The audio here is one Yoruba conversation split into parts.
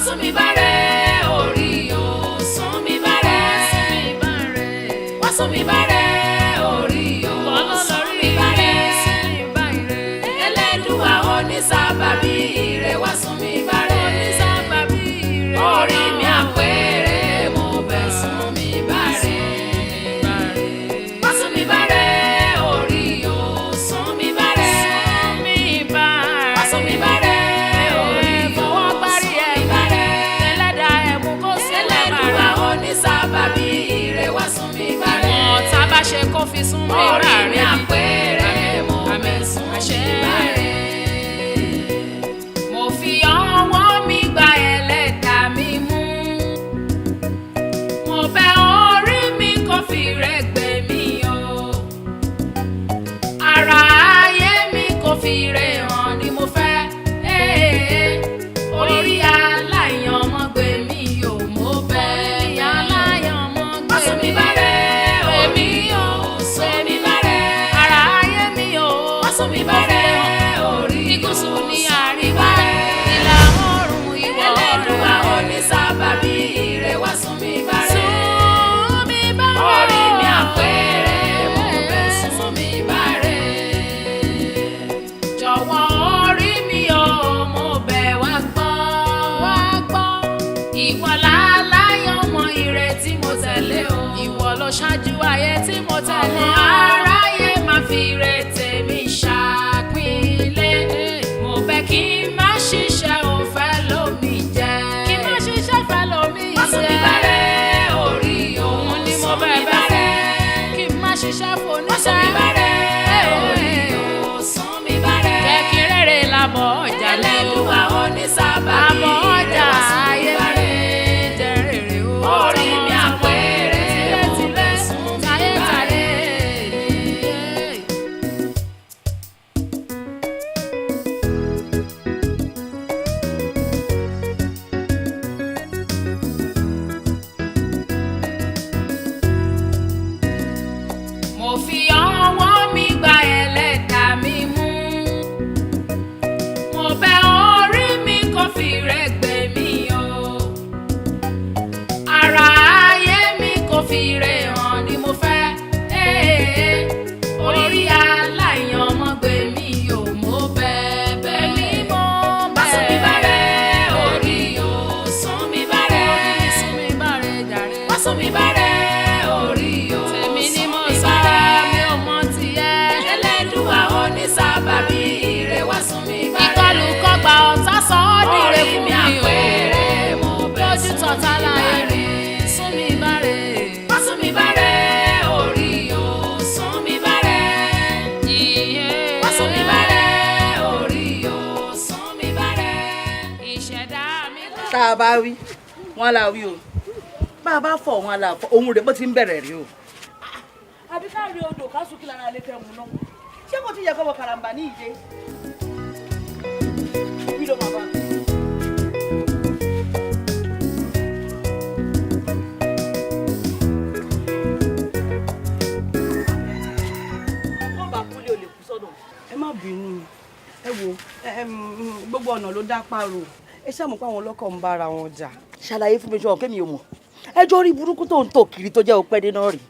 sún mi bárẹ̀ orí o sún mi bárẹ̀ wá sún mi bárẹ̀ orí o sún mi bárẹ̀ Ẹlẹ́dùà onísábàbí ire wá sún mi bárẹ̀ orí mi àpẹẹrẹ mo bẹ̀ sún mi bárẹ̀ wá sún mi bárẹ̀ orí o sún mi bárẹ̀ wá sún mi bárẹ̀. Sábàbí ire wá sún mi bárẹ̀. Ọ̀tá bá ṣe kó fi sún mi bárẹ̀. Orí mi àpẹẹrẹ mo bẹ̀ sún mi bárẹ̀. Mo fi ọwọ́ mi gba Ẹlẹ́dàá mi mú. Mo bẹ̀ orí mi kó fi rẹ̀gbẹ́ mi o. Ara ayé mi kó fi rẹ̀ hàn ni mo fẹ́. Orí aláìyan ọmọ gbé mi o mo bẹ̀. Sún mi bárẹ̀ orí ìgúsù ní àríwá ìlà oòrùn ìwọ̀ Ẹlẹ́dùà onísábàbí ire wá sún mi bárẹ̀ orí mi àpẹẹrẹ mo bẹ̀ sún mi bárẹ̀ jọ̀wọ́ orí mi o mo bẹ̀ wá gbọ́ ìwọ láláyọ̀ mọ ire tí mo tẹ̀lé o ìwọ ló ṣáájú ayé tí mo tẹ̀lé aráyé má fi ire tèmi ṣàpínlẹ̀ mo bẹ̀ kí n má ṣiṣẹ́ òfẹ́ lómi jẹ́ kí n má ṣiṣẹ́ fẹ́ lómi jẹ́ wá sún mi bárẹ̀ orí òun ni mo bẹ̀ bárẹ̀ kí n má ṣiṣẹ́ foníṣẹ́ wá sún mi bárẹ̀ orí òun sún mi bárẹ̀ jẹ́ kí rere lábọ̀ ọjà Ẹlẹ́dùà onísábàbí ire wá sún mi bárẹ̀ jẹ́ rere orí mi àpẹẹrẹ mo bẹ̀ sún mi bárẹ̀. Mo fi ọwọ́ mi gba Ẹlẹ́dàá mi mú. Mo bẹ̀ orí mi kó fi rẹ̀gbẹ́ mi o. Ara ayé mi kó fi rẹ̀ hàn ni mo fẹ́. Orí aláìyan ọmọ gbé mi o mo bẹ̀ mi mo bẹ̀. Wá sún mi bárẹ̀ orí o sún mi bárẹ̀ jàre. Wá sún mi bárẹ̀ orí o tèmi ni mo sọ mi ò mọ tiẹ̀. Ẹlẹ́dùà onísábàbí ire wá sún mi bárẹ̀. Ìkọlù kọgbà ọ̀tá sọ ọ́ dìre fún mi o. Orí mi àpẹẹrẹ mo bẹ̀ sún mi bárẹ̀. Sún mi bárẹ̀. Wá sún mi bárẹ̀ orí o sún mi bárẹ̀. Wá sún mi bárẹ̀ orí o sún mi bárẹ̀. Ìṣẹ̀dá mi lọ. Tá a bá wí wọn la wí o bá a bá fọ wọn la fọ ohun rẹ̀ bó ti ń bẹ̀rẹ̀ rí o. àbí ká rí odò ká sùn kí lára lè fẹ́ mu náà ṣé kò ti yẹ kọ́ wọ karambà ní ìdè. wí ló máa bá mi. wọ́n bá kúlé o lè kú sọ́dọ̀. ẹ má bínú ẹ wo gbogbo ọ̀nà ló dá páro ẹ ṣàmù pé àwọn ọlọ́kọ̀ ń bára wọn jà. ṣàlàyé fún mi ṣọ́ kémi ò mọ̀ ẹjọ́ rí burúkú tó ń tò kiri tó jẹ́ òpẹ́ dé náà rí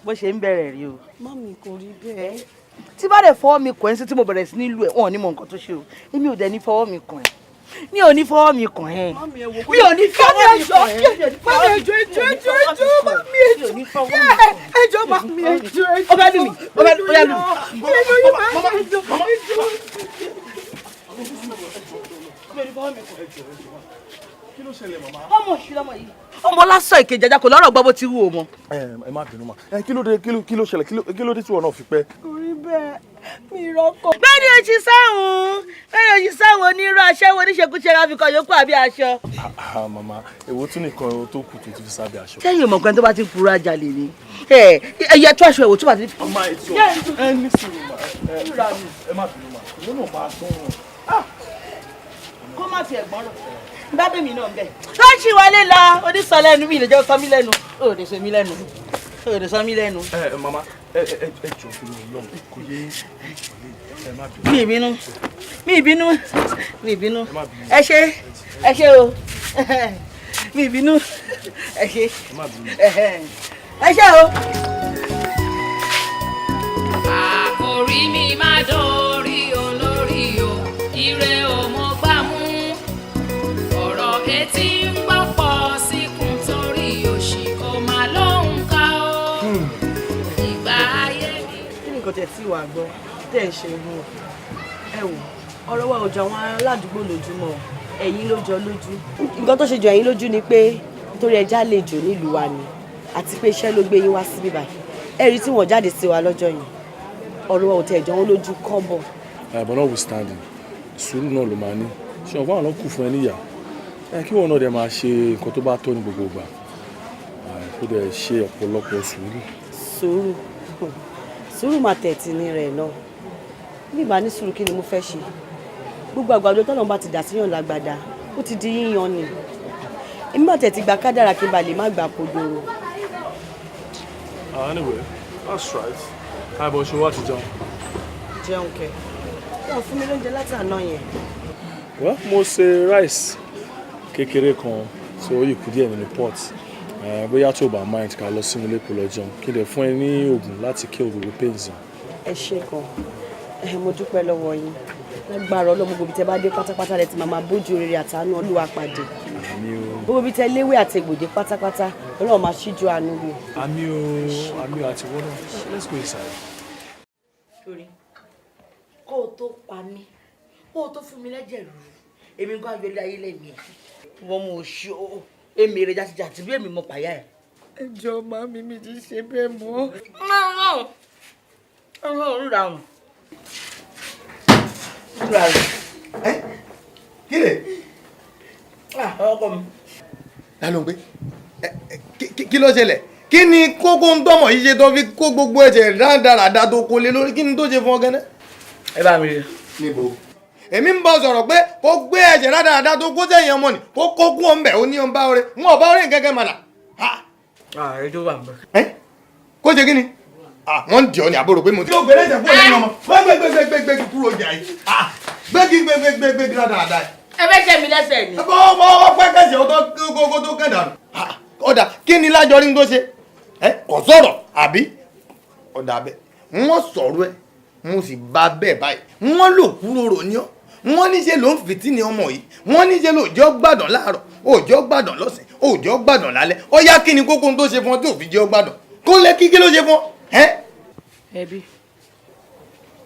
bó ṣe ń bẹ̀rẹ̀ rí o. mọ́mì kò rí bẹ́ẹ̀. tí bá dẹ̀ fọwọ́ mi kàn ẹ́ sí tí mo bẹ̀rẹ̀ sí nílùú ẹ̀ wọ́n ò ní mọ nǹkan tó ṣe o èmi ò dẹ̀ ní fọwọ́ mi kàn ẹ́ mi ò ní fọwọ́ mi kàn ẹ́ mọ́mì ẹ wo mi ò ní fọwọ́ mi kàn ẹ́ mọ́mì ẹjọ́ mọ́mì ẹjọ́ mọ́mì ẹjọ́ ọbẹ̀ lù mí ọbẹ̀ lù mí. Kí ló ṣẹlẹ̀ màmá? ọmọ ìṣúlọmọ yìí ọmọ lásán ìkejì ajá kò lọ́rọ̀ gbọ́ bó ti wù ó mọ. Ẹ má bínú mà. Kí ló dé kí ló dé tí wọn náà fi pẹ́? kò rí bẹ́ẹ̀ mi rọ́kọ̀. bẹ́ẹ̀ni oṣù sáwọn onírú aṣẹ́wó oníṣekúṣe ráfikọ̀ yòókù àbí aṣọ. Màmá èwo tún nìkan tó kù tó ti fi sábẹ́ aṣọ. sẹ́yìn ọmọkùnrin tó bá ti ń purọ́ ajá lè ní. ẹ̀yẹ tó aṣọ ẹ̀wò tó bá ti. Màmá ètò ẹ ní sùúrù mà. Ẹ má bínú mà. Ìwọ náà máa tún wọn. kó má ti ẹ̀gbọ́n rọ̀ bá bèmí náà bẹ̀. ló ń ṣì wọlé lọ onísọ̀lẹ́nu mi lè jẹ́ sọ mí lẹ́nu ó lè sọ mí lẹ́nu. Màmá jọ fún mi lọ kò yé ẹ má bínú. mi ìbínú ẹ ṣé o mi ìbínú ẹ ṣé o. àkòrí mi má dórí olórí o ire o mo gbà mú ọ̀rọ̀ etí ń gbọ́ pọ̀ síkùn torí òṣì kò má lóhùn ká o ìgbà ayé mi. kí ni nǹkan tẹ̀ tí wàá gbọ́ tẹ̀ ń ṣe mú ẹ wò ọ̀rọ̀ wa ò jọ àwọn aládùúgbò lójúmọ́ ẹ̀yin ló jọ lójú. nǹkan tó ṣe jọ ẹ̀yin lójú ni pé nítorí ẹja lè jò nílùú wa ni àti pé iṣẹ́ ló gbé yín wá síbí báyìí ẹ̀rí tí wọ́n jáde sí wa lọ́jọ́ yìí ọ̀rọ̀ wa ò tẹ̀ jọ wọn lójú kọ́bọ̀. but notwithstanding sùúrù náà ló máa ní ṣé ọ̀pọ̀ àwọn kù fún ẹ níyà kí wọn náà dẹ̀ máa ṣe nǹkan tó bá tó ní gbogbo ìgbà kó dẹ̀ ṣe ọ̀pọ̀lọpọ̀ sùúrù. sùúrù máa tẹ̀tì ní rẹ̀ náà bí ìbá ní sùúrù kí ni mo fẹ́ ṣe gbogbo àgbàdo tọ́nà bá ti dà síyàn lágbàdá ó ti di yíyan ni èmi bá tẹ̀ ti gba kádàrà kí n ba lè má gbà kodoro. Anyway, that's right. Káàbọ̀ ṣe wá ti jẹun. Jẹun kẹ. Wọ́n fún mi lóúnjẹ láti àná yẹn. Well, mo ṣe rice kékeré kan so ó yìí kú díẹ̀ nínú pot. Bóyá tó bá mind ká lọ sínú ilé kó lọ jẹun. Kí lè fún ẹ ní oògùn láti kill gbogbo pains. Ẹ ṣé gan. Mo dúpẹ́ lọ́wọ́ yín. Lágbára Ọlọ́run gbogbo ibi tẹ́ bá dé pátápátá lẹ ti máa bójú rere àtàánú Olúwa pàdé. Gbogbo ibi tẹ́ léwé àti egbòdè pátápátá Ọlọ́run máa ṣíjú àánú wò. Àmín o àti wọ́n náà. Let's go inside. Torí kó o tó pa mí kó o tó fún mi lẹ́jẹ̀ rú èmi ń gbọ́ ayọ̀lẹ́ ayé lẹ́mìí ẹ̀ wọ́n mú oṣù èmi rẹ̀ jàtijàti bí èmi mọ pàyà ẹ̀. Ẹ jọ̀ọ́ màmí mi ti ṣe bẹ́ẹ̀ mọ́. ọ̀run kí lè. ọkọ mi. ẹ ló ń gbé kí ló ṣẹlẹ̀ kí ni kókó ń tọmọ yìí ṣe tó fi kó gbogbo ẹ̀jẹ̀ dáradára tó kó lé lórí kí ni tó ṣe fún ọ gẹ́nẹ́. ẹ bá mi rí. níbo. èmi ń bọ̀ sọ̀rọ̀ pé kó gbé ẹ̀jẹ̀ dáradára tó kó sẹ́yìn ọmọ ni kó kó kú ọmọ ẹ̀ ó ní ọmọ ọrẹ wọn ọba ọrẹ kẹ́kẹ́ mọ̀nà. ẹ tó wà ń bẹ. kó ṣe kí ni wọ́n ń dì ọ́ ní àbúrò pé mo ti. yóò gbé ẹ̀jẹ̀ kúrò lẹ́nu ọmọ gbégbégbégbégbé kúrò jà yìí gbégbégbégbé dáradára. ẹ fẹ́ jẹ́ mi lẹ́sẹ̀ ni. ọ pẹ́ kẹsì ọtọ́ tó kẹ́ dànù. ọ̀dà kí ni lájọrí tó ṣe kò sọ̀rọ̀ àbí ọ̀dà bẹ́ẹ̀ wọ́n sọ̀rọ̀ ẹ̀ mo sì bá bẹ́ẹ̀ báyìí wọ́n lò kúrò rò ní ọ́ wọ́n níṣẹ́ ló ń fìtí ní ọmọ yìí wọ́n níṣẹ́ ló jẹ́ gbàdàn láàárọ̀ òjò gbàdàn lọ́sàn òjò gbàdàn lálẹ́ ó yá kí ni kókó tó ṣe fún ọ tí ò fi jẹ́ gbàdàn kó lé kí ló ṣe fún ọ. ẹbí.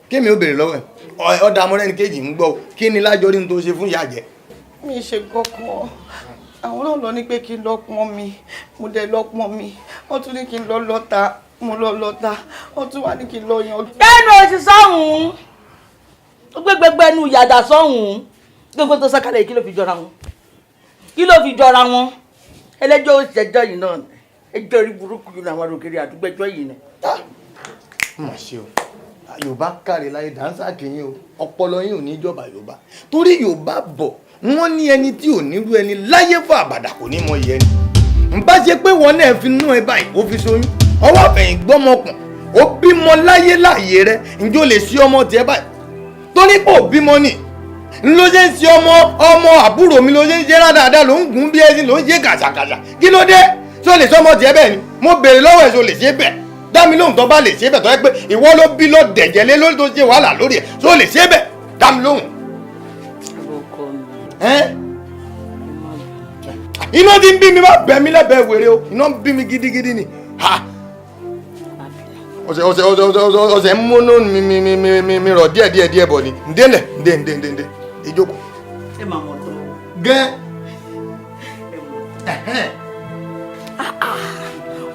kémi ó béèrè lọ́wọ́ ẹ̀ ọ̀dà amọ̀rẹ́ni kejì ń gbọ́ kí ni lájọrí tó ṣe fún ìyá jẹ́. mi ṣe kọ́kọ́ àwọn náà lọ ní pé kí n lọ pọn mi mo dẹ̀ lọ pọn mi wọ́n tún ní kí n lọ lọ́ta mo lọ lọ́ta wọ́n tún wá ní kí n lọ yan. kẹ́nu oṣù sọ́hùn-ún ó gbégbégbé ẹnu yàdà sọ́hùn-ún gbogbo tó sọ́kàlẹ̀ kí ló fi jọra wọn ẹlẹ́jọ́ òṣèjọ́ yìí náà ẹjọ́ orí burúkú yìí làwọn òkèrè àdúgbẹ́jọ́ yìí ni. mà ṣe o yorùbá kárí láyé dáńsá kìíní o ọpọlọ yín ò ní jọba yorùbá torí yorùbá bọ̀ wọ́n ní ẹni tí ò nírú ẹni láyé fún àbàdà kò ní mọ iye ẹni n bá ṣe pé wọn náà fi nú ẹ báyìí ó fi ṣoyún ọwọ́ àfẹ̀yìn gbọ́mọkùn ó bímọ láyé láàyè rẹ ǹjẹ́ ó lè ṣe ọmọ tiẹ̀ báyìí torí pé ò bímọ ni ló ṣe ń ṣe ọmọ àbúrò mi ló ṣe ń ṣe rádáadáa ló ń gùn bí ẹṣin ló ń ṣe kàṣàkàṣà kí ló dé ṣó lè ṣọmọ tiẹ̀ bẹ́ẹ̀ ni mo béèrè lọ́wọ́ ẹ̀ ṣó lè ṣe bẹ́ẹ̀ dá mi lóhùn tó bá lè ṣe bẹ́ẹ̀ tó yẹ pé ìwọ ló bí ló dẹ̀jẹ̀ lé lórí tó ṣe wàhálà lórí ẹ̀ ṣó lè ṣe bẹ́ẹ̀ dá mi lóhùn. iná ti ń bí mi má bẹ̀ mí lẹ́bẹ̀ẹ́ wèrè o iná ń bí mi gidigidi ni ọ̀sẹ̀ ń múnú mi rọ̀ díẹ̀ bọ̀ ni ǹdẹ́lẹ̀ ǹdẹ́ ìjókòó. ẹ máa mọ̀ tó. gẹ́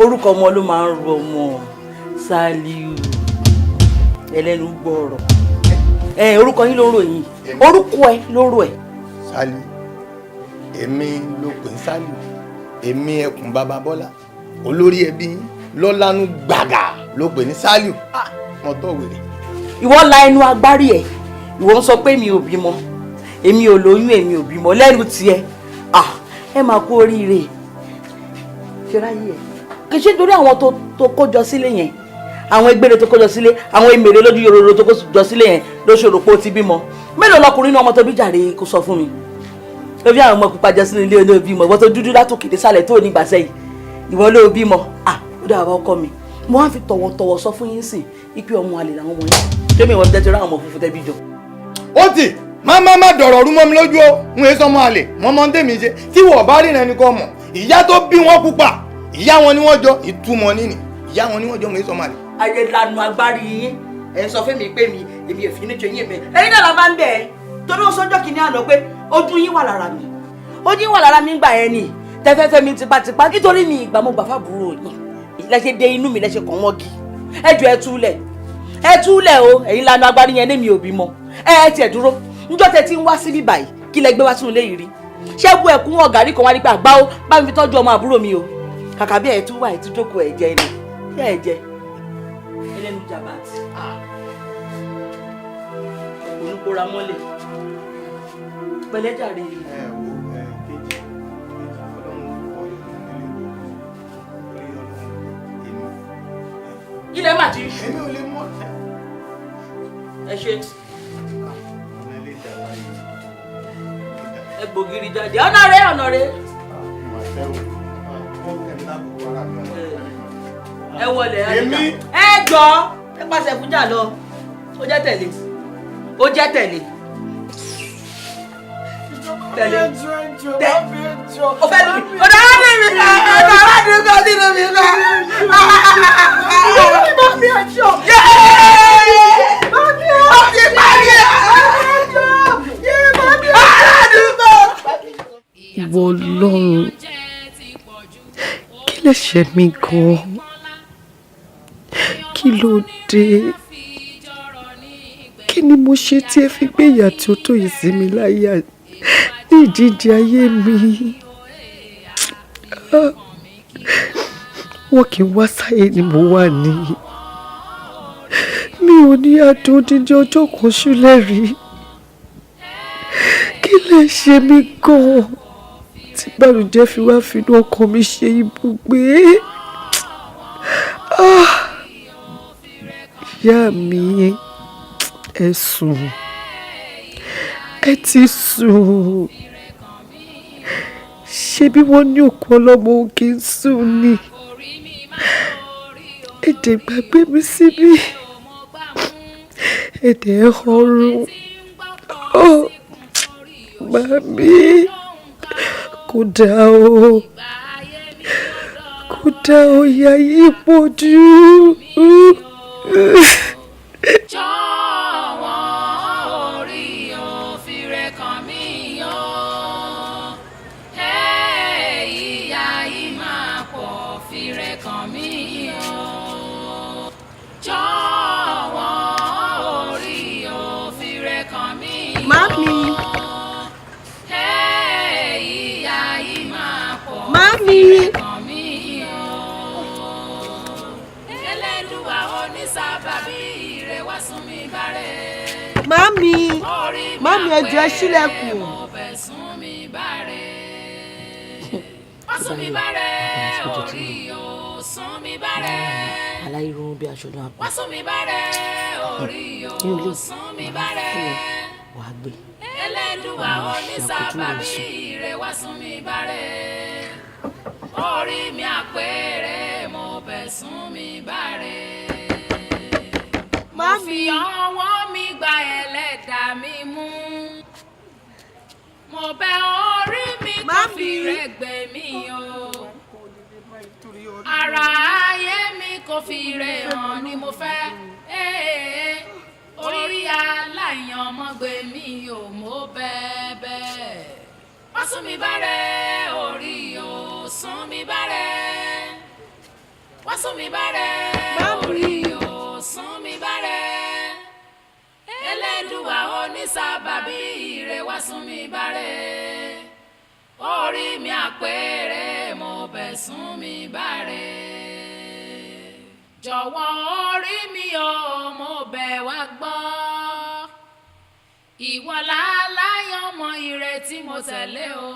orúkọ ọmọ ló máa ń ro ọmọ Sàlíù ẹlẹ́nu gbọ́ọ̀rọ̀ orúkọ yín ló ń ròyìn orúkọ ẹ ló rò ẹ. Sàlíù èmi ló pè ń Sàlíù èmi ẹkùn bàbá Bọ́lá olórí ẹbí lọ́lánú gbàgà ló pè ní Sàlíù wọn tó wèrè. ìwọ la ẹnu agbárí ẹ ìwọ ń sọ pé mi ò bímọ èmi ò lóyún èmi ò bímọ lẹ́nu tiẹ̀ ẹ máa kú oríire ṣe ráyè ẹ kì í ṣe torí àwọn tó kójọ sílé yẹn àwọn egbére tó kó jọ sílé àwọn èmèrè lójú yororo tó kó jọ sílé yẹn ló ṣòro pé ó ti bímọ mélòó lọkùnrin ní ọmọ tó bí jàre kó sọ fún mi ló bí àwọn ọmọ pupa jọ sínú ilé olóò bímọ ìwọ tó dúdú látòkè dé sálẹ̀ tó ní gbàsẹ́ yìí ìwọ ló bímọ ó dà bá ọkọ mi mo wá fi tọ̀wọ̀tọ̀wọ̀ sọ fún yín sìn ipe ọmọ àlè làwọn ọmọ yín tẹ́mi ìwọ tẹ́tí ráwọn ọmọ funfun tẹ́bí jọ. ó ti má dọ̀rọ̀ rú mọ́ mi lójú o ń wé sọmọ àlè wọ́n mọ́ ń tèmi ṣe tí wọ́n bá rí ẹni kan mọ̀ ìyá tó bí wọn pupa ìyá wọn ni wọ́n jọ ìtumọ̀ nínì ìyá wọn ni wọ́n jọ mọ̀ sọmọ àlè. ayé lanu agbárí yín ẹ sọ fún mi pé èmi ò fi ní jẹ yín mi ẹ̀yin náà la máa ń bẹ ẹ torí ó sọjọ́ kìíní àná pé ojú yín wà lára mi ojú yín wà lára mi gbà yẹn ni tẹfẹfẹ mi tipátipá nítorí mi ìgbà mo gbà fábùrò yín lẹsẹ dé inú mi lẹsẹ kàn wọn kí ẹ jọ ẹ túlẹ̀ o ẹ̀yin lanu agbárí yẹn ní mi ò bímọ ẹ tiẹ̀ dúró níjọ́ tẹ́ ti ń wá síbí báyìí kí lẹ gbé wá sínú ilé yìí rí ṣé bu ẹkún ọ̀gárí kan wá nípa àgbá ó bá mi fi tọ́jú ọmọ àbúrò mi o kàkà bí ẹ̀ tún wà ẹ̀ tún jókòó ẹ̀ jẹ́ ilé yẹ́ ẹ̀ jẹ́ ẹlẹ́nu jàbàtì olùkóra mọ́lẹ̀ pẹ̀lẹ́jàre. ilẹ̀ mà ti ṣú ẹ ṣe ẹ gbògiri jáde ọ̀nà rẹ̀ ẹ wọlé ẹ jọ ẹ pàṣẹ fújà lọ ó jẹ́ tẹ̀lé o fẹ́ lómi ọ̀dọ̀ aládùúgbò nínú mi lọ. Mami ẹjọ́. Mami ọtí parí ẹ̀. Mami aládùúgbò. Ìwọ Ọlọ́run kí lè ṣe mí gan-an kí ló dé kí ni mo ṣe tí ẹ fi gbé ìyà tí ó tó yìí sí mi láyà ní ìdíje ayé mi wọn kì í wá sáyé ni mo wà ní mi ò ní àdó dídí ọjọ́ kan ṣúlẹ̀ rí kí lè ṣe mí gan-an tí bàlùjẹ́ fi wá finú ọkàn mi ṣe ibùgbé ìyá mi ẹ sùn ẹ ti sùn ṣé bí wọ́n ní òkú ọlọ́mọ òkè ń sùn ni èdè gbàgbé mi síbí èdè ọrùn màmí kò dáa o ìyá yìí pọ̀ jù. Jọ̀wọ́ orí òfìrè kan mi yọ ìyá yìí máa pọ̀ fìrè kan mi yọ. Jọ̀wọ́ orí òfìrè kan mi yọ. Mami. Ìyá yìí máa pọ̀ Mami. fìrè kan mi yọ. Ẹlẹ́dùwà onísábàbí ire wá sún mi bárẹ̀. Mami. Mami ẹ jọ̀ọ́ ẹ ṣílẹ̀kùn. Wá sún mi bárẹ̀ orí o sún mi bárẹ̀. aláìrún bí aṣọ náà pa Wá sún mi bárẹ̀ orí o sún mi bárẹ̀. wàá gbé. Ẹlẹ́dùwà onísábàbí ire wá sún mi bárẹ̀. Orí mi àpèrè mo bẹ̀ sún mi bárẹ̀. Mo fi ọwọ́ mi gba ẹlẹ́dàá mi mú. Mo bẹ̀ orí mi kó fi rẹ̀gbẹ́ mi o. Ara ayé mi kó fi rẹ̀ hàn ni mo fẹ́. Orí aláìyan ọmọgbé mi ò mo bẹ̀bẹ̀. Wá sún mi bárẹ̀ orí o sún mi bárẹ̀. Wá sún mi bárẹ̀ orí o sún mi bárẹ̀. Ẹlẹ́dùwà onísábàbí ire wá sún mi bárẹ̀. Orí mi àpèrè mo bẹ̀ sún mi bárẹ̀. Jọ̀wọ́ orí mi o mo bẹ̀ wá gbọ́. Ìwọ láláyọ̀ ọmọ ire tí mo tẹ̀lé o.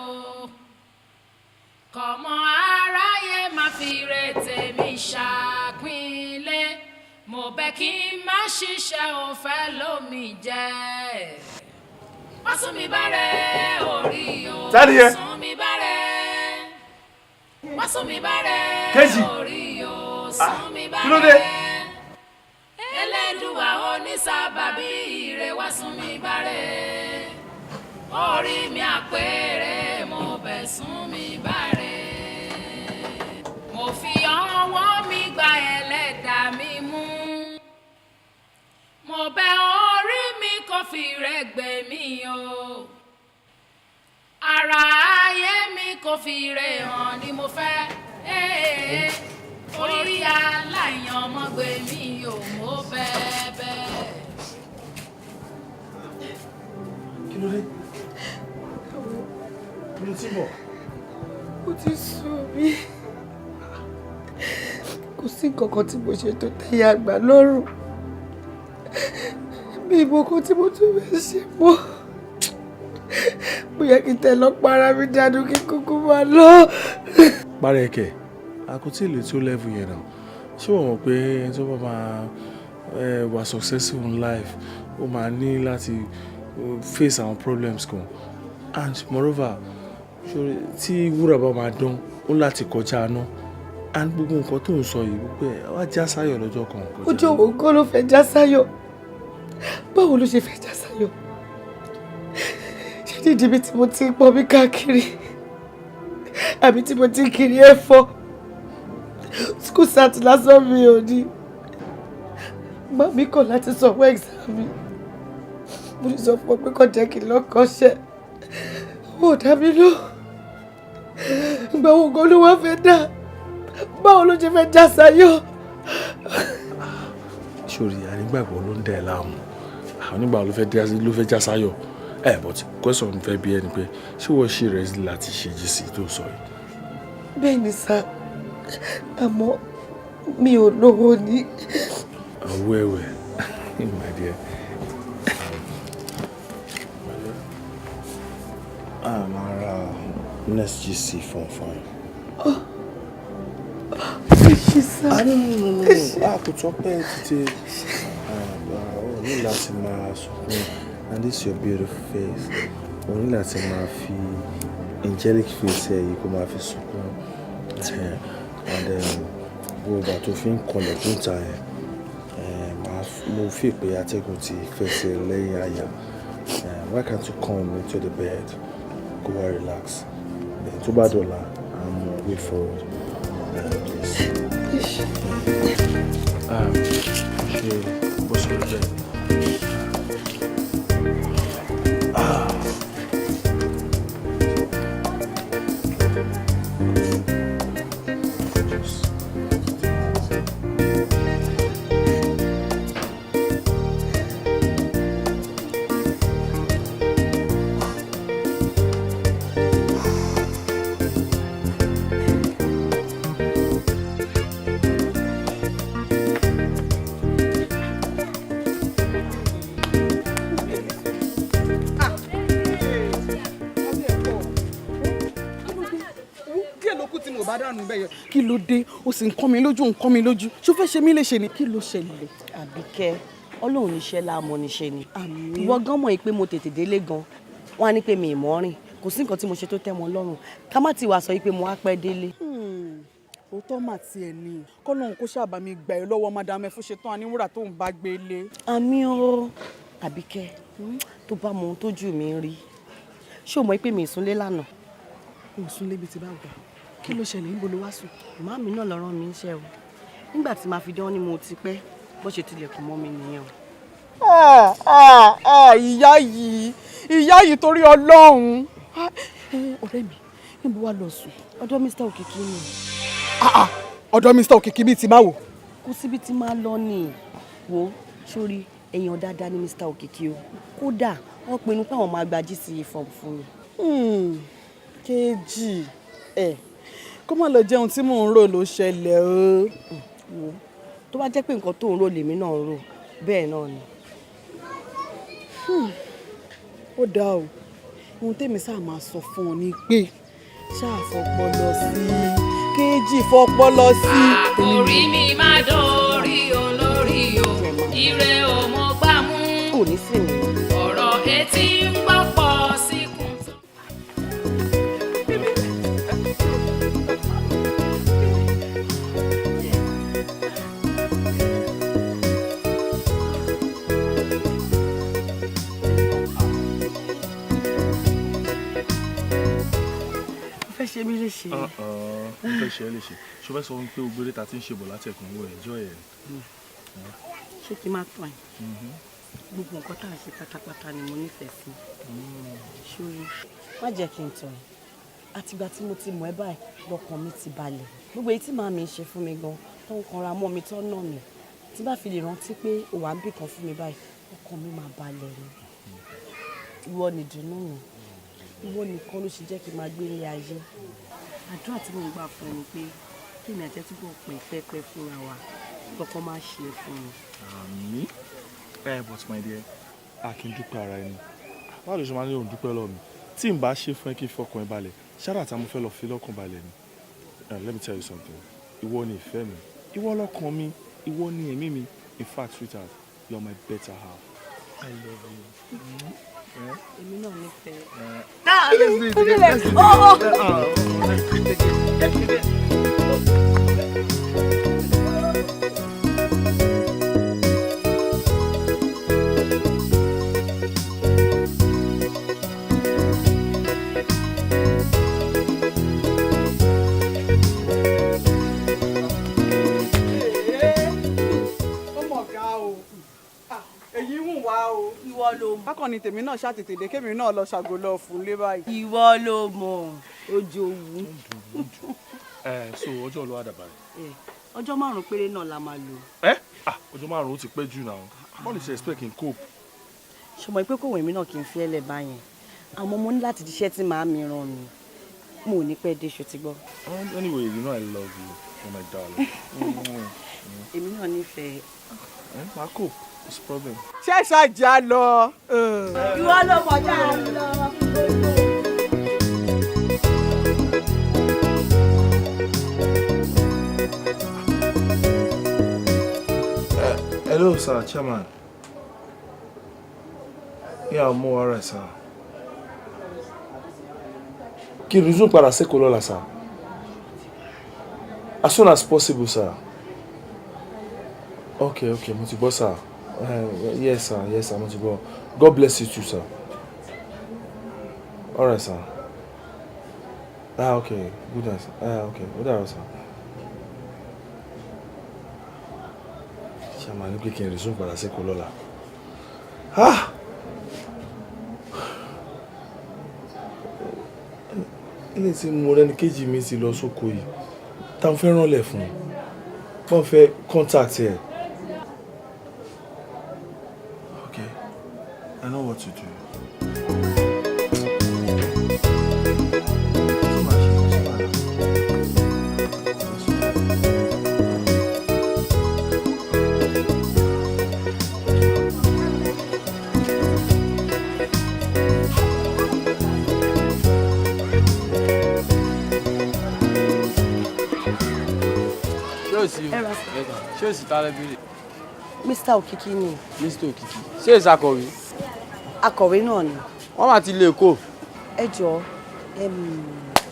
Kọ̀mọ aráyé máa fi ire tèmi ṣàpínlẹ̀. mo bẹ̀ kí n má ṣiṣẹ́ òfẹ́ lómi jẹ́. Wá sún mi bárẹ̀ orí o. Sún mi bárẹ̀. Wá sún mi bárẹ̀ orí o. Sún mi bárẹ̀. Elédùà onísábàbí ire wá sún mi bárẹ̀. Orí mi àpèrè mo bẹ̀ sún mi bárẹ̀. Mo fi ọwọ́ mi gba ẹlẹ́dàá mi mú. Mo bẹ̀ orí mi kó fi rẹ̀gbẹ́ mi o. Ara ayé mi kó fi rẹ̀ hàn ni mo fẹ́. Orí aláìyan ọmọgbé mi ò mo bẹ̀bẹ̀. Kí ló dé? Kí ló ti bọ̀? Ó ti sú mi. Kò sí nǹkan kan tí mo ṣe tó tẹ́yẹ àgbà lọ́rùn. Bí ìbòkun tí mo tún fẹ́ ṣe mọ́. Mo yẹ kí n tẹ̀lọ́ para mi dànù kí kúkú máa lọ. Para ẹ̀kẹ́, àkótí ìlú tí ó level yẹn náà. Ṣé wọ́n mọ̀ pé ẹni tó bá máa wà successful in life, ó máa ní láti face àwọn problems kan. And moreover, tí wúrà bá máa dán, ó láti kọjá aná. And gbogbo nǹkan tó ń sọ yìí wípé wá já sáyọ̀ lọ́jọ́ kan. Ọjọ́ wo kọ́ ló fẹ́ já sáyọ̀? Báwo ló ṣe fẹ́ já sáyọ̀? Ṣé nídìí ibi tí mo ti ń pọn mi káàkiri? Àbí tí mo ti ń kiri ẹ̀fọ́? School start lásán mi ò ní. Màmí kọ̀ láti sanwó exam mi. Mo ní sọ fún ọ pé kò jẹ́ kí n lọ kọ́ṣẹ́. Ó dá mi lọ. Ìgbà wo gan ló wá fẹ́ dá? Báwo ló ṣe fẹ́ já sáyọ̀? Sori, ànígbàgbọ́ ló ń dẹ̀ láàmú. Àwọn onígbà ló fẹ́ já sáyọ̀. But question fẹ́ bí ẹni pé ṣé wọ́n ṣe rẹ̀ láti ṣe GC tó sọ yìí? Bẹ́ẹ̀ ni sá, àmọ́ mi ò lówó ní. Wẹ́wẹ́, my dear. Máa ra next GC fún. Ṣé sá? No. Kò tọ́ pẹ́ títí. O ní láti máa sunkún. And this is your beautiful face. O ní láti máa fi angelic face ẹ̀ yìí kó máa fi sunkún. And gbogbo ìgbà tó fi ń kọlẹ̀ tó ń ta ẹ̀, mo fi pé atẹ́gùn ti fẹsẹ̀ lẹ́yìn àyà. Why can't you come into the bed? Go and relax. Then tó bá dọ̀la, I'm wait for it. Please. Ṣé bó ṣe ló jẹ́? Kí ló dé? O sì ń kọ́ mi lójú, ṣó fẹ́ ṣe mí léṣe ni? Kí ló ṣẹlẹ̀? Àbíkẹ́, Ọlọ́run níṣẹ́ láàmú níṣẹ́ ni. Ìwọ gan mọ̀ pé mo tètè délé gan. Wọ́n á ní pé mi ì mọ́ rìn. Kò sí nǹkan tí mo ṣe tó tẹ́ wọn lọ́rùn. Ká má ti wá sọ pé mo wá pẹ́ délé. Òótọ́ mà tiẹ̀ ni. Kọ́lọ́run kó ṣàbà mi gbà ẹ́ lọ́wọ́ Madam Ẹfún ṣetán Aníwúrà tó ń bá gbé lé. Àmì o. Àbíkẹ́, tó bá mọ ohun tójú mi ń rí. Ṣé o mọ̀ pé mi ì súnlé lánàá? Mo súnlé bíi ti bá gbà. Kí ló ṣẹlẹ̀? Níbo ló wá sùn? Màmí náà lọ́rọ̀ mi ń ṣe o. Nígbà tí màá fi dán ni mo ti pẹ́ bó ṣe tilẹ̀kùn mọ́ mi nìyẹn o. Ìyá yìí torí Ọlọ́run. Ọ̀rẹ́ mi, níbo wá lọ sùn? Ọ̀dọ̀ Mr. Òkìkí ni. Ọ̀dọ̀ Mr. Òkìkí bíi ti báwo? Kò síbi tí máa lọ ni. Wo sórí èèyàn dáadáa ní Mr. Òkìkí o. Kódà wọ́n pinnu pé àwọn máa gba GCE form fún mi. Kejì kó má lọ jẹun tí mò ń rò ló ṣẹlẹ̀ o. Wo tó bá jẹ́ pé nǹkan tó ń rò lèmi náà ń rò bẹ́ẹ̀ náà ni. Ó dáa o, ohun tèmi sáà máa sọ fún ọ ni pé ṣáà fọpọlọ sí i. Kejì fọpọlọ sí i. Àkòrí mi máa dórí olórí. orí o ire ò mọ gbà mú. Ò ní sí mi. Ọ̀rọ̀ etí ń gbọ́ pọ̀ síkùn. Ṣe mí léṣe. Mo fẹ́ ṣe é léṣe. Ṣé o fẹ́ sọ wípé o gbére ta ti ń ṣe bọ̀ láti ẹ̀kún owó ẹ̀jọ́ ẹ̀? Ṣé kí n má tàn ẹ́? Gbogbo nǹkan tá à ń ṣe pátápátá ni mo nífẹ̀ẹ́ sí. Ṣórí má jẹ́ kí n tàn ẹ́. Àtìgbà tí mo ti mọ̀ ẹ́ báyìí lọ́kàn mi ti balẹ̀. Gbogbo èyí tí màá mi ṣe fún mi gan tó ń kanra mọ́ mi tó ń nà mí. Tí bá fi lè rántí pé ó wà ń bì kan fún mi báyìí ọkàn mi máa balẹ̀ ni. Ìwọ nìdùnnú mi. Ìwọ nìkan ló ṣe jẹ́ kí n máa gbé ilé ayé. Àdúrà tí mo ń gbà fún ẹni pé kí ni àjẹ́ túbọ̀ pẹ́ fúnra wa kọ́kọ́ máa ṣe é fún mi. Àmín. But my dear, a kì í dúpẹ́ ara ẹni. Báwo ló ṣe máa ní òun dúpẹ́ lọ́wọ́ mi? Tí n bá ṣe fún ẹ kí n fọkàn ẹ balẹ̀, ṣáàdà tá mo fẹ́ lọ fi lọ́kàn balẹ̀ ni. Let me tell you something. Ìwọ ni ìfẹ́ mi. Ìwọ lọ́kàn mi. Ìwọ ni ẹ̀mí mi. In fact, sweetheart, you're my better half. I love you. Èmi náà nífẹ̀ẹ́. Let's do it again. Let's do it again. bákan ni tèmi náà ṣàtètè kémi náà lọ ṣàgò lọ fún lé báyìí. Ìwọ ló mọ̀ ojú òwú. So ọjọ́ ló wà dàbà rẹ̀. Ọjọ́ 5 péré náà la máa lò. Ọjọ́ 5 ó ti pẹ́ jù náà. How do you expect in cope? Ṣùgbọ́n pé kò wẹ̀ mí náà kì í fi ẹlẹ̀ báyẹn. Àmọ́ mo ní láti jíṣẹ́ tí màá mi ràn mí. Mo ò ní pẹ́ dé ṣòtí gbọ́. Anyway, you know I love you, oh my darling. Èmi náà nífẹ̀ẹ́. Máa cope. What's the problem? Ṣé ṣáàjà lọ? Ìwọ ló mọ̀ dáa lọ. Hello, sir, Chairman. Yeah, I'm more alright, sir. Kí resume padà sí Kolola, sir. As soon as possible, sir. Okay, mo ti gbọ́, sir. Yes, sir, mo ti gbọ́. God bless you too, sir. Alright, sir. Okay, good night, sir. Okay, good night, sir. Chairman, ní pé kí n resume padà sí Kolola. Ilé tí mo rẹ́ni kejì mi ti lọ sóko yìí táwọn fẹ́ ránlẹ̀ fún un wọ́n fẹ́ contact ẹ̀. Okay, I know what to do. Ṣé o sì tálẹ́ bí? Mr. Okiki ni. Mr. Okiki. Ṣé èsì akọ̀wé? Akọ̀wé náà ni. Wọ́n máa ti lè kó. Ẹ jọ̀ọ́,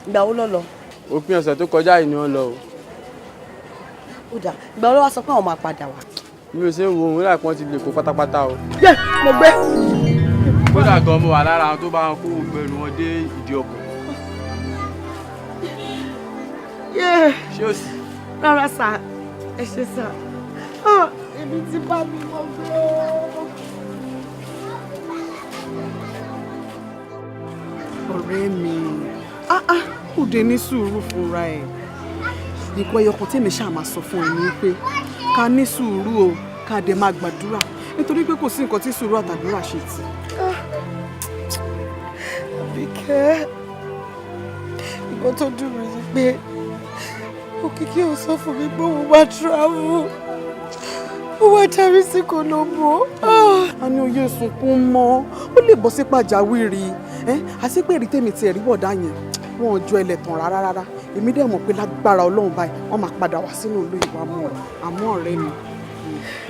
ìgbà wo ló lọ? Òpin ọ̀sẹ̀ tó kọjá yìí ni wọ́n lọ o. Ó dà, ìgbà wo ló wá sọ pé àwọn máa padà wá? Mi ò ṣe ń wo òun láì pọ́n ti lè kó pátápátá o. Yé, mo gbé. Kódà gan mo wà lára àwọn tó bá wọn kó gbẹrù wọn dé ìdí ọkọ̀. Ṣé o sì? Rárá sà, ẹ ṣé sà. Èmi ti bá mi mọ̀ gbé o. Ọ̀rẹ́ mi, òde ní sùúrù fúnra ẹ̀. Nǹkan ẹyọkan tí èmi ṣáà máa sọ fún ẹ ni pé ká ní sùúrù o, ká dẹ̀ máa gbàdúrà. Nítorí pé kò sí nǹkan tí sùúrù àtàdúrà ṣe tì. Àbíkẹ́, nǹkan tó dùn mí ni pé Òkìkí ò sọ fún mi pé òun máa travel. Ó wá darí sí Kólóbó. A ní oyè sunkún mọ́, ó lè bọ́ sí pàjáwìrì. Àti pé èrè tèmi ti ẹ̀rí bọ̀dá yẹn, wọn ò jọ ẹlẹ́tàn rárá. Èmi dẹ̀ mọ̀ pé lágbára Ọlọ́run báyìí, wọ́n máa padà wá sínú ìlú ìwà mọ́ ọ. Àmọ́ ọ̀rẹ́ mi,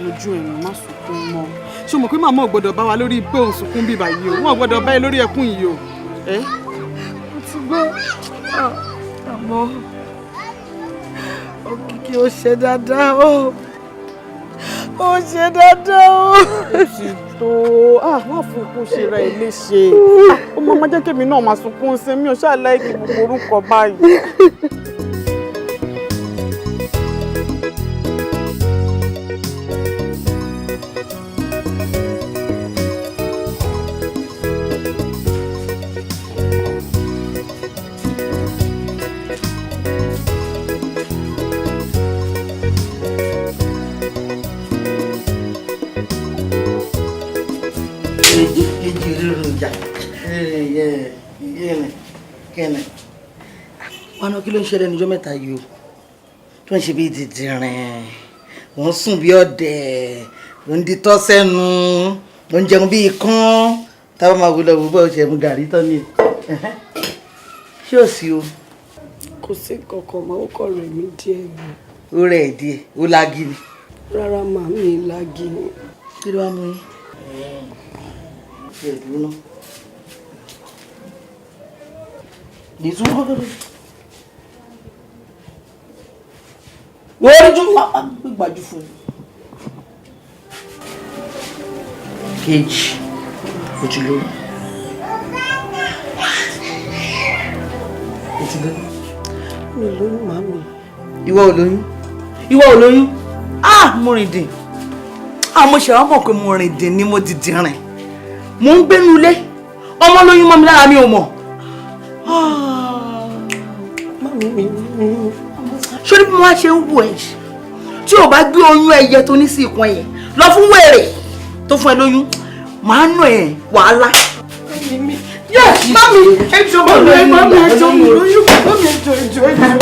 lójú ẹ̀mí má sunkún mọ́ ṣé o mọ̀ pé màmá ò gbọ́dọ̀ bá wa lórí pé òun sunkún bíbá yìí o wọn ò gbọ́dọ̀ bá ẹ lórí ẹkún yìí o. mo ti gbọ́ àmọ́ Òkìkí ó ṣe dáadáa ó ṣe dáadáa ó. ó ti tó má sunkún ṣe ra ẹ léṣe ó máa jẹ́ kémi náà máa sunkún sí mi ò ṣàlàyé kí gbogbo orúkọ báyìí. wọn náà kí ló ń ṣẹlẹ̀ níjọ́ mẹ́ta yìí o tó ń ṣe bí dìdìrín wọ́n sùn bí ọ̀dẹ̀ ló ń ditọ́ sẹ́nu ló ń jẹun bí ikán táwọn máa wúlò wúbọ̀ ṣe mú gàrí tán ni ṣé ò sí o. kò sí kankan máa ń kọ̀ rẹ̀ mí díẹ̀ ni. ó rẹ̀ díẹ̀ ó lági ni. rárá màá mi lági ni. kí ló wá mú yín. ṣe ìdúró náà. Nìtún kọ́kọ́ wọ́n tún máa gbàjú fún un. Kejì ojúlówó. Etí lóyún. mi ò lóyún màmí. Ìwọ ò lóyún. Ìwọ ò lóyún. Mo rìn dìn. Mo ṣe wá mọ̀ pé mo rìn dìn ni mo ti dìrìn. Mo ń gbénu ilé. Ọmọ lóyún mọ́ mi lára mi ò mọ̀. Ṣé bí wọ́n ṣe ń wù ẹ́ tí ò bá gbé oyún ẹyẹ tó ní sí ìpọ́n yẹn lọ fún wèrè tó fún ẹ lóyún máa nù ẹ wàhálà. Mami, ẹjọ́ mami ẹjọ́ mi lóyún mami ẹjọ́ mami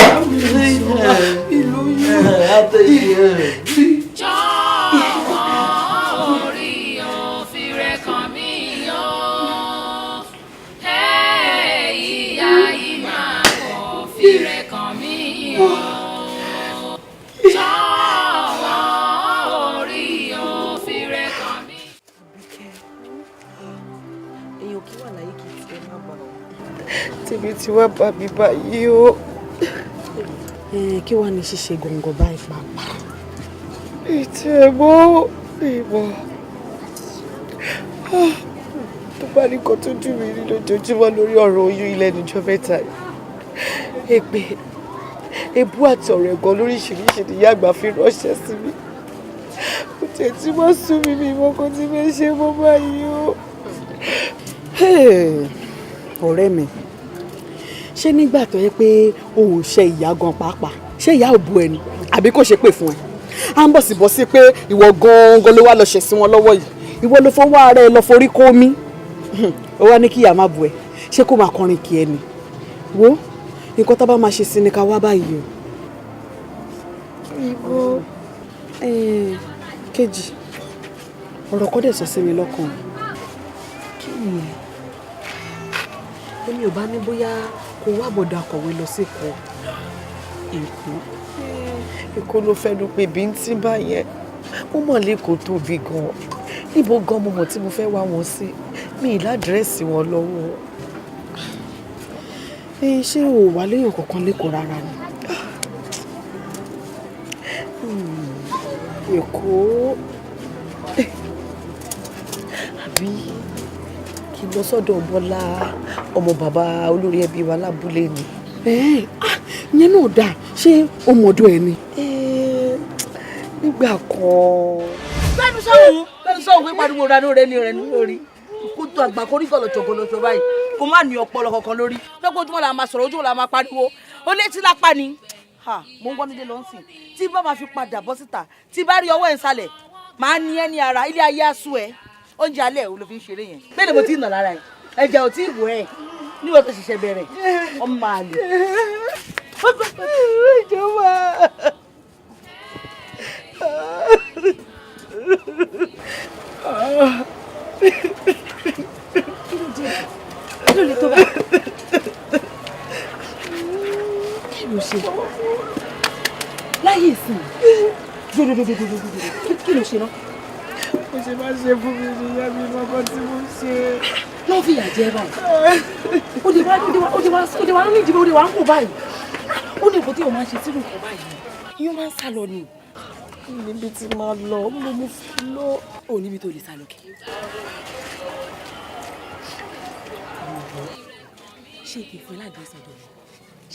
ìlóyún. Orí òfìrẹ́ kan mí yọ ìyá yìí máa kọ̀ fìrẹ́ kan mí yọ. Tèmi ti wá bá mi báyìí o. Kí wàá ní ṣíṣe gọ̀ǹgọ̀ báyìí pàápàá. Ètò ẹ̀mọ́ ìmọ̀ tó bá ní kan tó jù mí ní lójoojúmọ́ lórí ọ̀rọ̀ oyún ilẹ̀ níjọ́ mẹ́ta yìí. Èpè ebú àti ọ̀rọ̀ ẹ̀gàn lóríṣiríṣi níyà àgbà fi ránṣẹ́ sí mi. Kò tẹ̀ tí wọ́n sún mi mi mọ́ kó tí fẹ́ ṣe mọ́ báyìí o. Ọ̀rẹ́ mi ṣé nígbà tó yẹ pé o ò ṣe ìyá gan pàápàá ṣé ìyá ò bu ẹni àbí kò ṣe pè fún ẹ à ń bọ̀ sí bọ́ sí pé ìwọ gan-an ló wá lọ ṣẹ̀ sí wọn lọ́wọ́ yìí ìwọ ló fọwọ́ ara ẹ lọ forí kó mi ó wá ní kí ìyá má bu ẹ ṣé kó máa kọrin kí ẹ ni wo nǹkan tó bá máa ṣe sí ni ká wá báyìí Ìbò kejì ọ̀rọ̀ kọ́ dẹ̀ sọ sí mi lọ́kàn kí ni èmi ò bá ní bóyá kó wá bọ̀dọ̀ akọ̀wé lọ sí Èkó ló fẹ́ ló pé bí ń tí báyẹn mo mọ̀ lẹ́kọ̀ọ́ tóbi gan-an níbo gan mo mọ̀ tí mo fẹ́ wá wọn sí mi ì ládírẹ́sì wọn lọ́wọ́. ṣé o wà léèyàn kankan lẹ́kọ̀ọ́ rárá ni. Èkó àbí kí n lọ sọ́dọ̀ Bọ́lá ọmọ bàbá olórí ẹbí wa lábúlé ni. ìyẹn náà dáa ṣé o mọ̀ọ́dọ̀ ẹ ni. Nígbà kan. bẹ́ẹ̀ni sọ́hún pé pariwo ra lóore ní rẹ̀ lórí kó tó àgbà kó rí gọlọ̀jọ̀ báyìí kó má ní ọpọlọ kankan lórí lọ́pọ̀ ojúmọ́ la máa sọ̀rọ̀ ojúmọ́ la máa pariwo ó létí lápá ni mo ń gbọ́ nílé lọ́nsìn tí bá máa fi padà bọ́ síta tí bá rí ọwọ́ ẹ̀ ń sálẹ̀ máa ní ẹni ara ilé ayé àṣù ẹ̀ oúnjẹ alẹ́ ò ló fi ń ṣeré yẹn bẹ́ẹ̀ ni mo ti ń nà lára ẹ̀ ẹ̀jẹ̀ ò tí ì wọ̀ ẹ̀ níwọ̀n tó ṣiṣẹ́ bẹ̀rẹ̀ ọmọ àlè. Ìjọba. kí ló lè tó bá kí ló ṣe láyé ìsìn kí ló ṣe náà. Mo ṣe máa ṣe fún mi nìyẹn mi mọ́kàn tí mo ṣe. ló fi ìyà jẹ báyìí ó di wá ní ìdìbò ó di wá ń kó báyìí ó ní nǹkan tí o máa ń ṣe sínú nǹkan báyìí yóò máa ń sá lọ ni. Níbi tí máa lọ mo fi lọ. Ò níbi tó lè sá lọ kí. ṣé kì í fún ẹ láàdírẹ́sì ọ̀dọ̀ mi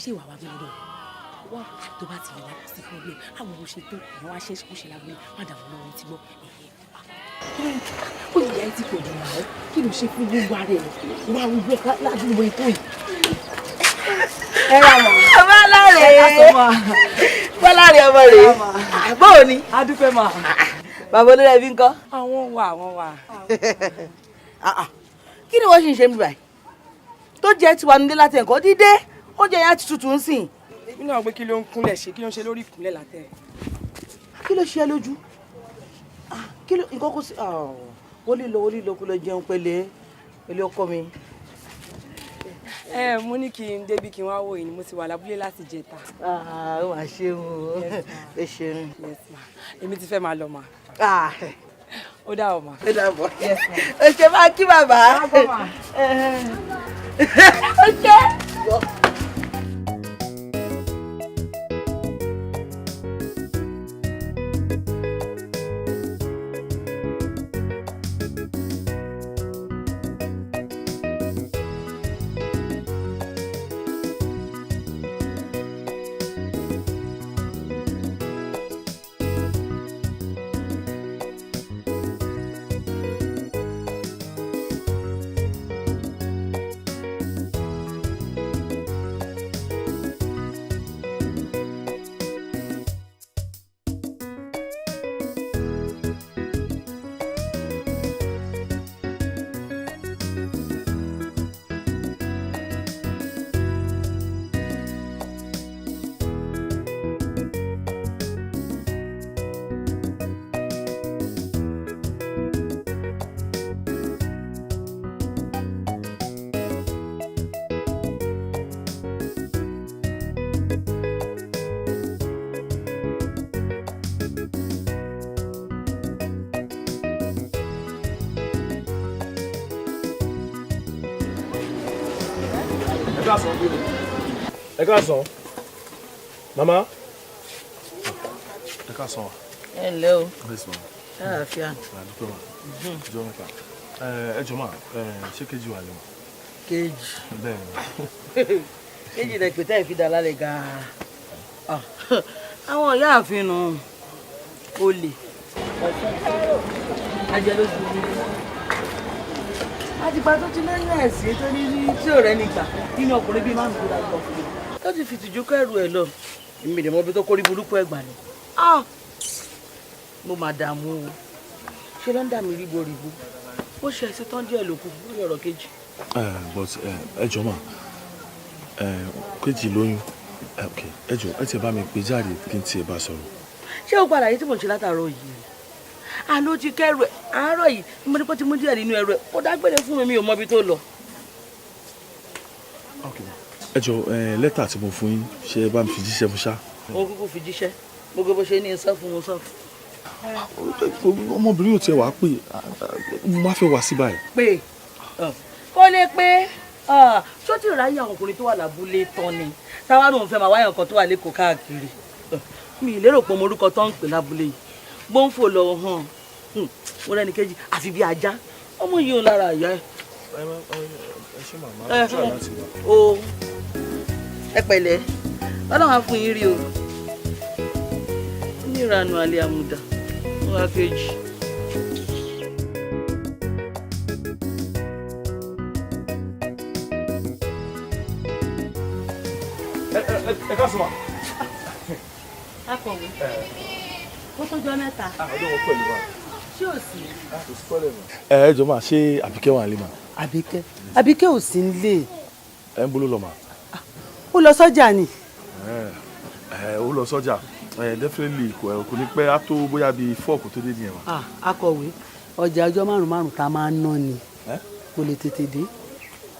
ṣé ìwà wa gbé lọ́dọ̀ wá tó bá ti lè wá sí problem àwọn bó ṣe tó àwọn aṣẹ́ kó ṣe lágbé má dàbọ̀ lọ́wọ́ ti gbọ́ ó yẹ ẹ ti pọ̀ jù náà kí ló ṣe fún gbogbo ara ẹ̀ wá gbogbo ẹ̀ ládùúgbò ètò yìí. ẹ ra mọ̀ Bọ́láre ọmọ rẹ̀ báwo ni. A dúpẹ́ mà. Bàbá olórí ẹbí ńkọ́. Àwọn wà. Kí ni wọ́n ṣì ń ṣe mí báyìí tó jẹ́ tiwa nílé láti ẹ̀kọ́ dídé ó jẹ́ yẹn ti tutù ń sìn. Nínú àwọn pé kí ló ń kúnlẹ̀ ṣe kí ló ń ṣe lórí ìkúnlẹ̀ látẹ̀. Kí ló ṣe ẹ́ lójú kí ló nǹkan kó sí wọ́n lílọ kó lọ jẹun pẹ̀lẹ́ ọkọ mi. Mo ní kí n débi kí n wá wò yìí ni mo ti wà lábúlé láti jẹta. Ó mà ṣe o ẹ ṣeun. Èmi ti fẹ́ máa lọ mà. Ó dà ọ̀ mà. Ó dà bọ̀ ó ṣe máa kí bàbá. Ó ṣe. Ẹ káàsán. Mama. Ẹ káàsán. Ẹ ǹlẹ́ o. Yes ma. Àlàáfíà. Àdúgbò ma. Jọ mẹ́ta. Ẹ jọ máa ṣé kejì wà lẹ́wọ̀n? Kejì. Bẹ́ẹ̀ni. Kejì rẹ̀ pé táì fi dà lálẹ́ gan-an. Àwọn ìyá àfin nù olè. Ajẹ́ ló ti rí. Àtìgbà tó ti lẹ́yìn ẹ̀sìn tó ní tí ò rẹ́ nígbà nínú ọkùnrin bíi márùn-ún tó dájú ọkùnrin. Tó ti fi tìjú kẹ́rù ẹ̀ lọ. Èmi lè mọ ibi tó kórí burúkú ẹ̀gbà lọ. Mo máa dààmú o. Ṣé ló ń dà mí ríboríbo? Ó ṣe ẹ̀sìn tán díẹ̀ lókù lórí ọ̀rọ̀ kejì. But ẹ jọ mà kejì lóyún. Ẹ jọ ẹ ti bá mi pè jáde kí n tiẹ̀ bá sọ̀rọ̀. Ṣé o padà yìí tí mo ṣe látàárọ̀ yìí? Àná ti kẹ́rù ẹ̀ àárọ̀ yìí mo ní kó ti mú díẹ̀ nínú ẹrù ẹ̀ ó dágbére fún mi ò mọ ibi tó lọ. Ẹ jọ lẹ́tà tí mo fún yín ṣe bá mi fi jíṣẹ́ fún ṣá. Mo kúkú fi jíṣẹ́ gbogbo bó ṣe ní sọ fún mo sọ fún. Ọmọbìnrin ò tiẹ̀ wá pè mo máa fẹ́ wá sí báyìí. Pé kó lè pé ṣó tí ìráyè àwọn ọkùnrin tó wà lábúlé tán ni táwa lòun fẹ́ máa wáyàn kan tó wà lẹ́kọ̀ọ́ káàkiri. Mi ì lérò pé ọmọ orúkọ tó ń pè lábúlé yìí bó ń fò lọ hàn mo rẹ́ni kejì àfi bí ajá ọmọ yìí ò lára àyà ẹ̀. Ẹ ṣé màmá ṣáà láti wá. O ẹ pẹ̀lẹ́ Ọlọ́run á fún yín rí o ní ìranù alẹ́ àmúdà wọn á kejì. Ẹ káàsán ma. Akọ̀wé ó tó jọ mẹ́ta. Ọdún wọn pẹ̀lú wa. Ṣé ò sí? Kò sí pọ́lẹ̀ mọ́. Ẹ jọ máa ṣe Àbíkẹ́ wà nílé mà. Àbíkẹ́ ò sí nílé. Ẹ ń bolo lọ mà. Ó lọ sọ́jà ni. Ó lọ sọ́jà definitely kò ní pẹ́ á tó bóyá bíi fọ́ọ̀kù tó dé nìyẹn wa. Akọ̀wé ọjà ọjọ́ márùn-ún tá a máa ń ná ni kò lè tètè dé.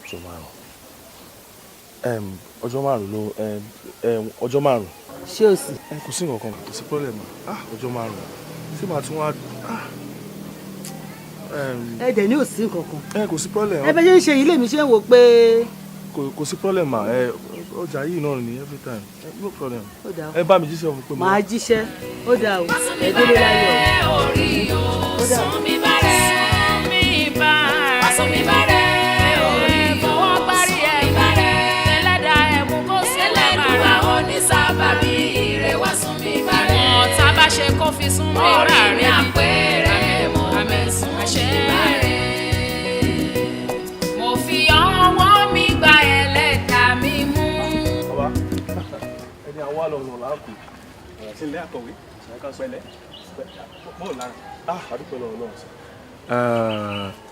Ọjọ́ márùn-ún. Ṣé o sì? Kò sí nǹkan kan kò sí problem mà. Ọjọ́ márùn-ún. tí màá tún wá. ẹ dẹ̀ ní òsín kankan. Kò sí problem. ẹ bẹ ṣe ń ṣe ilé mi ṣe ń wò pé. Kò sí problem ma ọjà yìí náà ni every time no problem. Ó dáa. Ẹ bá mi jíṣẹ́ fún pé mo. Màá jíṣẹ́ ó dáa o ẹ délé láyọ̀. orí o sún mi bá rẹ̀ sún mi bá rẹ̀ orí fọwọ́ parí ẹ̀ bá rẹ̀ ẹlẹ́dàá ẹ̀mú kó sílẹ̀ bàrà onísábàbí ire wá sún mi bá rẹ̀ ọ̀tá bá ṣe kó fi sún mi rà rẹ̀ àpẹẹrẹ mo fẹ́ sún àṣẹ rẹ̀ mo fi ọwọ́ mi gba ẹlẹ́dàá mi mú. Bàbá ẹni àwọn àlọ́ọ̀nà làákù ṣe ilé àkọ̀wé ṣàkà pẹ̀lẹ́ bọ́ọ̀ lára àdúpẹ́ lọ́wọ́ náà sọ.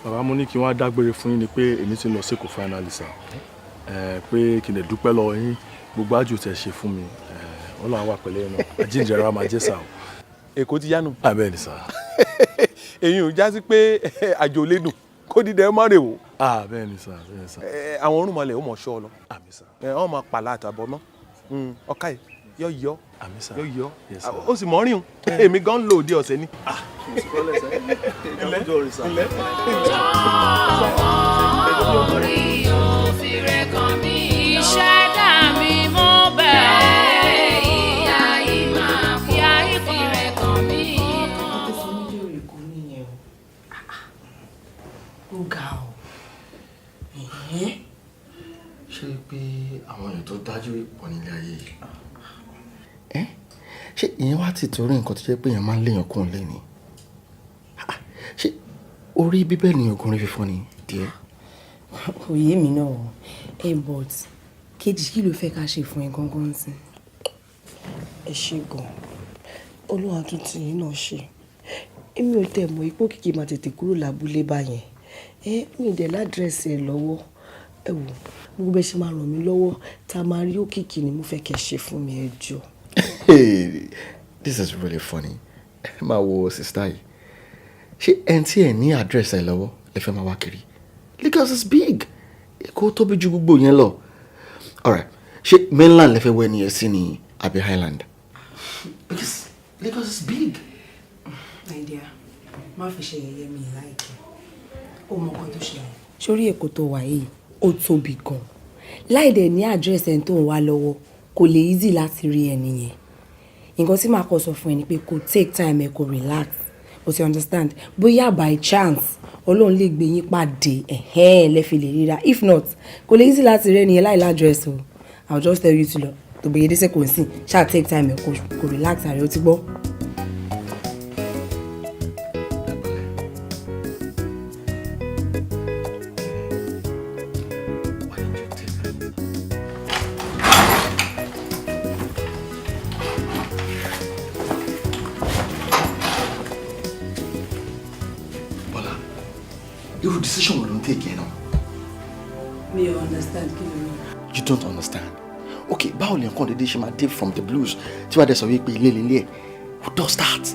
Bàbá mo ní kí wọ́n á dágbére fún yín ni pé èmi ti lọ sẹ́kọ̀ọ́ finally sir pé kí n lè dúpẹ́ lọ́wọ́ yín gbogbo àjò tẹ̀ ṣe fún mi Ọlọ́run wà pẹ̀lẹ́ yín náà àjíǹjẹ̀rẹ̀ máa jẹ́ sà o. Èkó ti yánu. Bẹ́ẹ̀ ni sà. èyí ò já sí pé àjò lè dùn kó dídẹ ẹ má rè wò. Bẹ́ẹ̀ ni sà bẹ́ẹ̀ ni sà. Àwọn orúnmọlẹ̀ ó mọ̀ ṣọ́ ọ lọ. Àmín sà. Wọ́n máa pàlà àtàbọ̀ náà ọ̀ka yìí yọ Àmín sà. yọ Yes, sir. ó sì mọ̀ rìn o èmi gan ń lò òde ọ̀sẹ̀ ni. orí òfin rẹ̀ kàn mí ìṣẹ̀dá mi mo bẹ̀ ìyá yìí máa fi àìkún rẹ̀ kàn mí. Ọkọ̀ fún mi lórí kò níyẹn o. Ó ga o. ṣé pé àwọn èèyàn tó dájú pọ̀ nílé ayé yìí ṣé ìyẹn wá ti torí nǹkan tó jẹ́ pé èèyàn máa ń léèyàn kún lé ni ṣé orí bíbẹ́ ni ọkùnrin fífọ́ ni díẹ̀. Òye mi náà but kejì kí ló fẹ́ ká ṣe fún ẹ gangan sí. Ẹ ṣe gan Olúwa tún ti yín náà ṣe èmi ò tẹ̀ mọ́ ipò kìkì máa tètè kúrò lábúlé báyẹn mi ì dẹ̀ ládírẹ́sì ẹ̀ lọ́wọ́ ẹ wò gbogbo bẹ́ẹ̀ ṣe máa ràn mí lọ́wọ́ tá a máa rí òkìkí ni mo fẹ́ kẹ́ ṣe fún mi ẹ jọ̀ọ́. Hey, this is really funny. Máa wo sista yìí. Ṣé ẹni tí ẹ ní àdírẹ́sì ẹ lọ́wọ́ lè fẹ́ máa wá kiri? Lagos is big. Èkó tóbi ju gbogbo yẹn lọ. Alright, ṣé mainland lè fẹ́ wọ ẹni yẹn sí ni àbí highland? Because Lagos is big. My dear, má fi ṣe yẹ̀yẹ́ mi láìkẹ́. Ó mọ nǹkan tó ṣẹlẹ̀. Sórí Èkó tó wà yìí, ó tóbi gan. Láì dẹ̀ ní àdírẹ́sì ẹni tó ń wá lọ́wọ́, kò lè easy láti rí ẹni yẹn. Nǹkan tí màá kọ́ sọ fún ẹ ni pé kò take time ẹ kò relax. O ti understand? Bóyá by chance Ọlọ́run lè gbé yín pàdé lẹ́fi lè ríra. If not, kò lè easy láti rí ẹni yẹn láì ládírẹ́sì o. I'll just tell you to lọ. Tó bẹ̀yẹ dẹ́sẹ̀ kò sí. Ṣáà take time ẹ kò relax ààrẹ ó ti gbọ́. Irú decision wo ló ń take now? Mi ò understand kí ló ní. You don't understand. Okay, báwo lè nǹkan dédé ṣe máa dé from the blues tí wàá dẹ̀ sọ wípé ilé lélẹ̀? Who does that?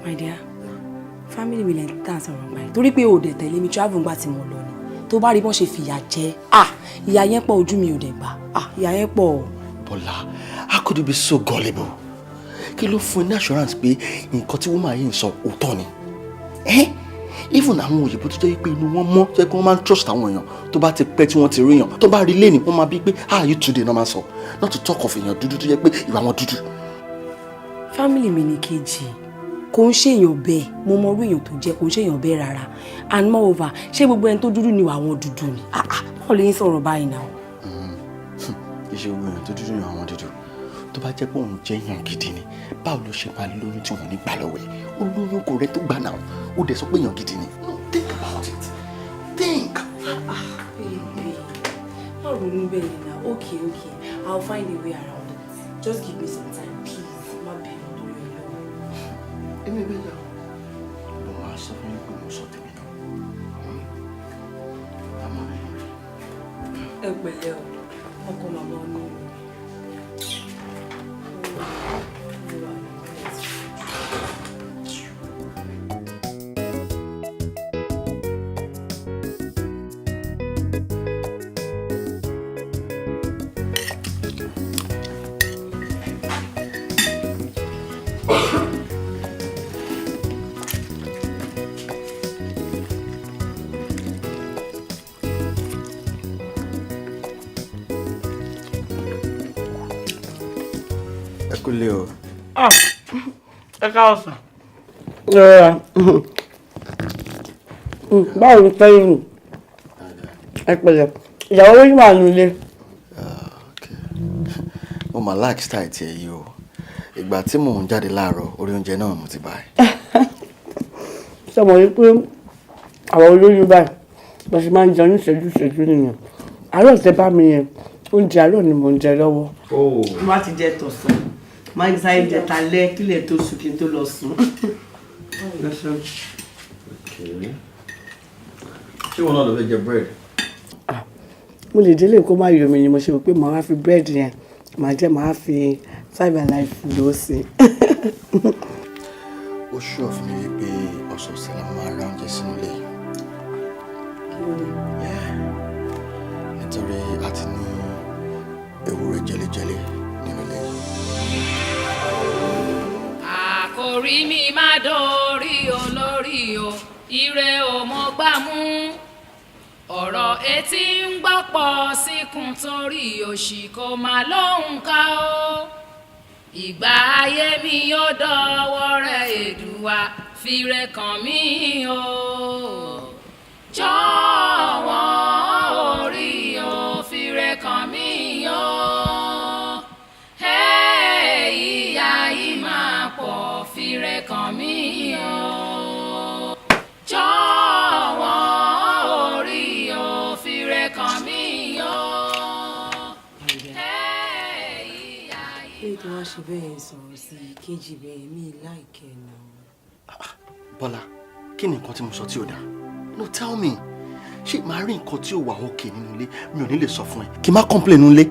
My dear, family mi lè tàn sọ̀rọ̀ báyìí. Torí pé o dẹ̀ tẹ̀lé mi travel ńgbà tí mo lọ ni. Tó bá rí bọ́n ṣe fìyà jẹ. Ìyà yẹn pọ̀ ojú mi ò dẹ̀ gbà. Ìyà yẹn pọ̀. Bọ́lá, how could you be so gullible? Kí ló fún ẹ ní assurance pé nǹkan tí woman yìí ń sọ òótọ́ ni? Even àwọn òyìnbó tó jẹ́ pé inú wọn mọ́ jẹ́ pé wọ́n máa ń trust àwọn èèyàn tó bá ti pẹ́ tí wọ́n ti rí èèyàn tó bá rí lẹ́nìí wọ́n máa bí pé you today náà máa sọ not to talk of èèyàn dúdú tó jẹ́ pé ìwà wọn dúdú. Family mi ní kejì kò ń ṣèyàn bẹ́ẹ̀ mo mọ orú èèyàn tó jẹ́ kò ń ṣèyàn bẹ́ẹ̀ rárá and moreover ṣé gbogbo ẹni tó dúdú ni àwọn dúdú ni báwo lè ń sọ̀rọ̀ báyìí náà. Iṣẹ́ gbogbo èèyàn tó dúdú ni àwọn dúdú tó bá jẹ́ pé òun jẹ́ èèyàn gidi ni báwo ló ṣe máa lóyún tí wọ́n ní gbà lọ́wọ́ ẹ̀ ó lóyún kò rẹ tó gbà náà ó dẹ̀ sọ pé èèyàn gidi ni. Think about it. Think. Baby, má ronú bẹ́ẹ̀ yẹn náà. Okay, I'll find a way around it. Just give me some time, please. Má bẹ̀rù lórí Ọlọ́run. Èmi bẹ́ẹ̀ yà ló máa sọ fún mi pé mo sọ tèmi náà. Ẹ pẹ̀lẹ́ o, ọkọ màmá ọ̀nà. ẹ kú lé o. Ẹ káàsán sà. Báwo ni fẹ́ yín? Ẹ pẹ̀lẹ́. Ìyàwó ló wà nílé. Mo máa like style tiẹ̀ yìí o. Ìgbà tí mò ń jáde láàárọ̀ orí oúnjẹ náà mo ti bá ẹ. Ṣé mo rí pé àwọn olóyún báyìí bá ṣe máa ń jẹun ní ìṣẹ́jú nìyẹn. Àárọ̀ tẹ bá mi yẹn oúnjẹ àárọ̀ ni mò ń jẹ lọ́wọ́. Mo bá ti jẹ tọ̀sán máa ń sáré jẹ talẹ́ kílẹ̀ tó sùn kí n tó lọ sùn. Ṣé wọn náà lọ fẹ́ jẹ bread? Mo lè délé kó má yọ mi ni mo ṣe rò pé màá fi búrẹ́dì yẹn màá fi 5-alive lò ó sí. Ó ṣọ́ fún mi wípé ọ̀sọ̀ọ̀sẹ̀ la máa ra oúnjẹ sínú ilé. Nítorí a ti ní ewúrẹ́ jẹ́lẹ́jẹ́lẹ́ nínú ilé. Àkòrí mi má dórí olórí o, ire ò mọ gbà mú. Ọ̀rọ̀ etí ń gbọ́pọ̀ síkùn torí òṣì kò má lóhùn ká o. Ìgbà ayé mi yóò dọ́wọ́ rẹ̀ Èdùà fire kàn mí o. Jọ̀wọ́ orí o fire kàn mí o. Ìyà yìí máa pọ̀ fire kàn mí o. Jọ̀wọ́ orí o fire kàn mí o. Tó wá ṣe bẹ́ẹ̀ sọ̀rọ̀ sí kejì bẹ́ẹ̀ mi láìkẹ́ náà. Bọ́lá, kí ni nǹkan tí mo sọ tí ò dáa? No, tell me. Ṣé màá rí nǹkan tí ò wà okay nínú ilé mi ò ní lè sọ fún ẹ? Kí n má complain nínú ilé.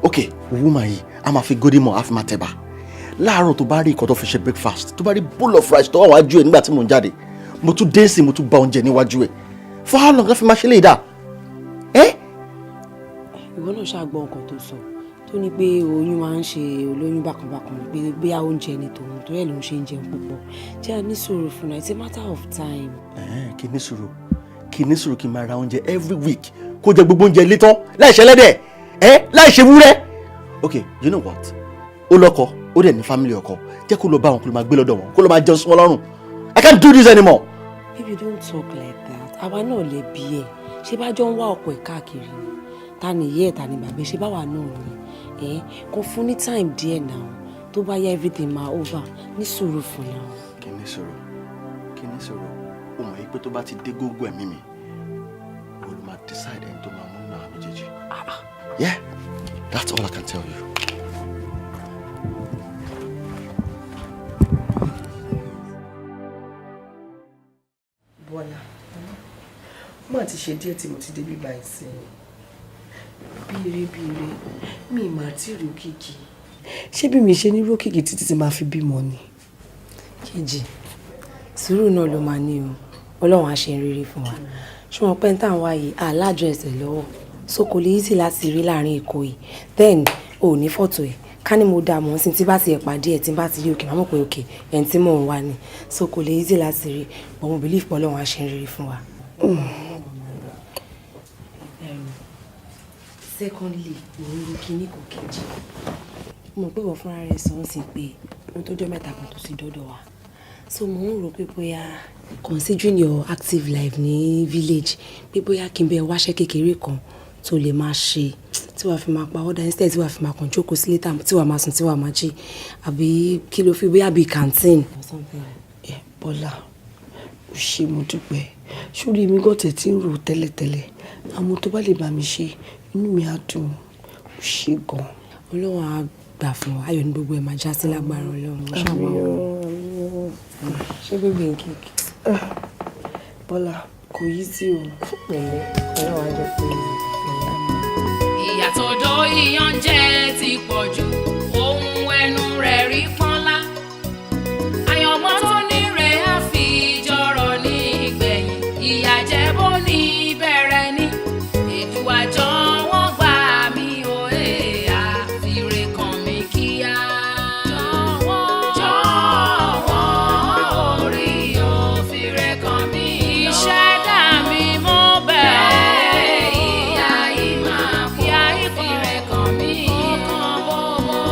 Ok, woman yìí a máa fi gódì mọ́ a fi máa tẹ̀bà. Láàárọ̀ tó bá rí nǹkan tó fi ṣe breakfast, tó bá rí bowl of rice tó wà wájú ẹ nígbà tí mò ń jáde, mo tún dé sí mo tún bá oúnjẹ níwájú ẹ. For how long la fi máa ṣe lè dà? Ìwọ náà ṣàgbọ́ nǹkan tó sọ. Tó ní pé oyún máa ń ṣe olóyún bákanbákan pé bóyá oúnjẹ ni tòun tó yẹ ló ń ṣe ń jẹun púpọ̀ jẹ́ a ní sùúrù fún náà it's a matter of time. Kí ní sùúrù kí n máa ra oúnjẹ every week kó jẹ gbogbo oúnjẹ ilé tán láì ṣe ẹlẹ́dẹ̀ láì ṣe wúrẹ́. Okay, you know what? Ó lọ́kọ ó dẹ̀ ní family ọkọ jẹ́ kó lọ bá wọn kó lọ máa gbé lọ́dọ̀ wọn kó lọ máa jẹun sí wọn lọ́rùn. I can't do this anymore. Baby, don't talk like that. Àwa náà lè bí ẹ ṣé bá jọ ń wá ọkọ ẹ̀ káàkiri ni ta ni ìyá ẹ̀ ta ni bàbá ṣe báwa náà ni. Kò fún ní time díẹ̀ náà tó bá yá everything máa over ní sùúrù fún náà. Kí ní sùúrù ó mọ̀ yí pé tó bá ti dé gógó ẹ̀mí mi ó ló máa decide ẹni tó máa mú náà méjèèjì. Yeah, that's all I can tell you. Bọ́lá mo ti ṣe díẹ̀ tí mo ti débi báyìí sí bíire mi máa ti rí òkìkí. Ṣé bí mi ṣe ní rókìkí títí tí máa fi bímọ ni? Kejì sùúrù náà ló máa ní o Ọlọ́run á ṣe rere fún wa ṣùgbọ́n pẹ́ńtà ń wáyé alájọ ẹsẹ̀ lọ́wọ́ so kò lè easy láti rí láàrin Èkó yìí then ò ní fọ́tò ẹ̀ ká ní mo dà mọ́ sí tí bá ti ẹ̀ pàdé ẹ̀ tí bá ti rí òkè máa mọ̀ pé òkè ẹni tí mò ń wá ni so kò lè easy láti rí but mo believe pé Ọlọ́run á ṣe rere fún wa. Secondly mo ń ro kíní kò kejì mo pé wọ́n fúnra rẹ̀ sọ ń sìn pé ohun tó jọ mẹ́ta kan tó sì dọ́dọ̀ wa so mo ń rò pé bóyá considering your active life ní village pé bóyá kí n bẹ wáṣẹ́ kékeré kan tó lè máa ṣe tí wàá fi máa pa ọ́dà instead tí wàá fi máa kàn jókòó sílé tí wàá máa sùn tí wàá máa jí àbí kí ló fi bóyá bíi canteen. Bọ́lá ò ṣe mo dúpẹ́ sórí mi gọ́tẹ̀ tí ń rò tẹ́lẹ̀tẹ́lẹ̀ àmọ́ tó bá lè bá mi ṣe inú mi á dùn ò ṣe gan. Ọlọ́run á gbà fún wa ayọ̀ ní gbogbo ẹ̀ máa já sí lágbára Ọlọ́run. Ṣé gbogbo nǹkan kìkì. Bọ́lá kò yí sí o. Pẹ̀lẹ́ Ọlọ́run á jẹ́ pé ìyàtọ̀ ọ̀dọ́ ìyàn jẹ́ ti pọ̀ jù ohun ẹnu rẹ̀ rí pọ́nlá àyànmọ́ tó ní rẹ̀ á fi jọrọ̀ ní ìgbẹ̀yìn ìyà jẹ́ bó ní bẹ̀rẹ̀ ní Èdùà jọ̀wọ́ gbà mí o àfìrè kàn mí kíá jọ̀wọ́ orí o fìrè kàn mí ìṣẹ̀dá mi mo bẹ̀ ìyà yìí máa fìrè kàn mí ọkàn bọ̀bọ̀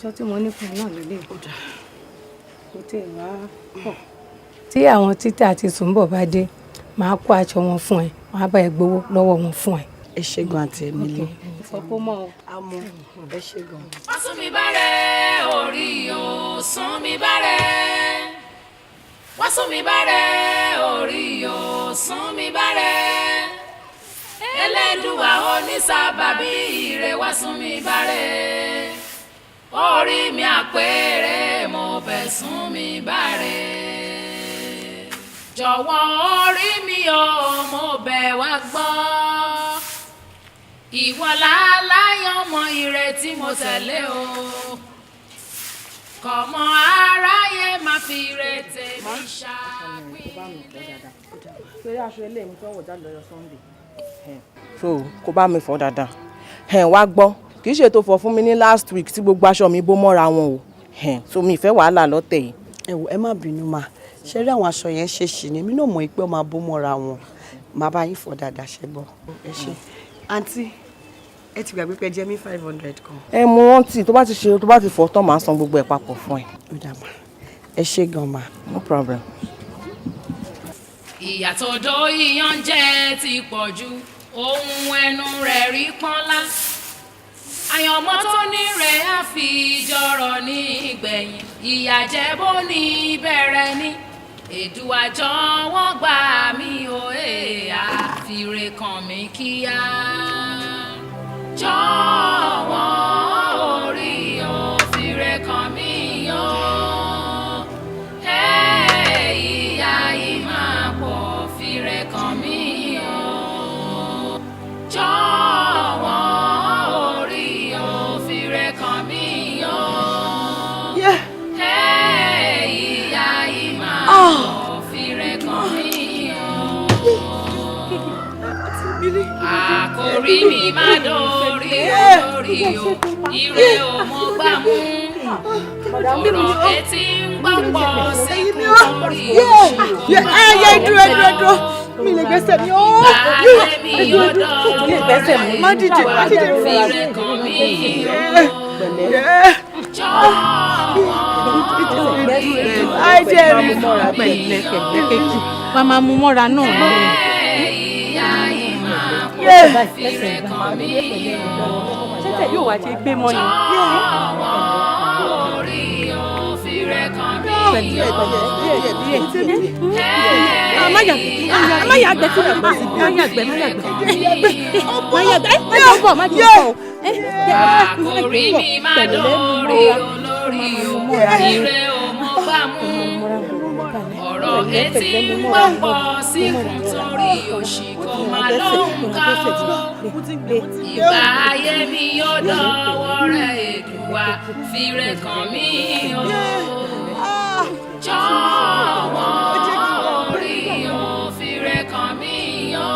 aṣọ tí mo ní fún náà ló lè kódà kó tẹ̀ wá pọ̀. Tí àwọn títà àti sùnbọ̀ bá dé màá kó aṣọ wọn fún ẹ màá bá ẹ gbowó lọ́wọ́ wọn fún ẹ. ẹ ṣe gan àti ẹ̀mí lé. ìfọ̀pọ̀ mọ́ ọ. àmọ́ ẹ ṣe gan. wá sún mi bárẹ̀ orí o sún mi bárẹ̀. wá sún mi bárẹ̀ orí o sún mi bárẹ̀. Ẹlẹ́dùwà onísábàbí ire wá sún mi bárẹ̀. orí mi àpèrè mo bẹ̀ sún mi bárẹ̀. jọ̀wọ́ orí mi o mo bẹ̀ wá gbọ́. ìwọ láláyọ̀ mọ ire tí mo tẹ̀lé o. kọ̀mọ́ aráyé má fi ire tèmi ṣàpínlẹ̀. ṣé aṣọ ilé mi tó wọ̀ jáde lọ́jọ́ Sunday. so kó bá mi fọ̀ dáadáa wá gbọ́ kì í ṣe tó fọ̀ fún mi ní last week tí gbogbo aṣọ mi bó mọ́ra wọn o so mi ìfẹ́ wàhálà lọ́tẹ̀ yìí. ẹ má bínú ma ṣe rí àwọn aṣọ yẹn ṣe ṣì ní èmi náà mọ̀ pé ó máa bó mọ́ra wọn màá bá yín fọ̀ dáadáa ṣe bọ̀ ẹ ṣe. àǹtí ẹ ti gbàgbé pé jẹ́ mi 500 kan. mo rántí tó bá ti fọ̀ tán màá san gbogbo ẹ̀ papọ̀ fún ẹ. ó dà mà ẹ ṣe gan ma. no problem. ìyàtọ̀ dó iyán jẹ́ ti pọ̀ jù ohun ẹnu rẹ̀ rí pọ́nlá. àyànmọ́ tó ní rẹ̀ á fi jọrọ̀ ní ìgbẹ̀yìn ìyàjẹ́ bó ní bẹ̀rẹ̀ ní. Èdùà jọ̀wọ́ gbà mí o àfìrè kàn mí kíá. jọ̀wọ́ orí o fìrè kàn mí o. ìyá yìí máa pọ̀ fìrè kàn mí o. jọ̀wọ́ orí o fìrè kàn mí o. ìyá yìí máa pọ̀ fìrè kàn mí o. àkòrí mi má dórí orí o ire o mo gbà mú. ọ̀rọ̀ etí ń gbọ́pọ̀ sí kúrò oṣù dúró mi lè gbẹ́sẹ̀ mi ó. ìgbà mi yóò dọ̀wọ́ má dìde fìrè kàn mí o. àìjẹ́ rí wàá máa mú mọ́ra náà. fìrè kàn mí o. ṣẹ́tẹ̀ yóò wá ṣe gbé mọ́ ni. orí o fìrè kàn mí o. má yàgbẹ́ tí mo bá má yàgbẹ́ bọ̀ má jẹ́ bọ̀. àkòrí mi má dórí olórí o ire o mo gbà mú. ọ̀rọ̀ etí ń gbọ́pọ̀ síkùn torí òṣì kò má lóhùn ká o. ìgbà ayé mi yóò dọ̀wọ́ rẹ̀ Èdùà fìrè kàn mí o. jọ̀wọ́ orí o fìrè kàn mí o.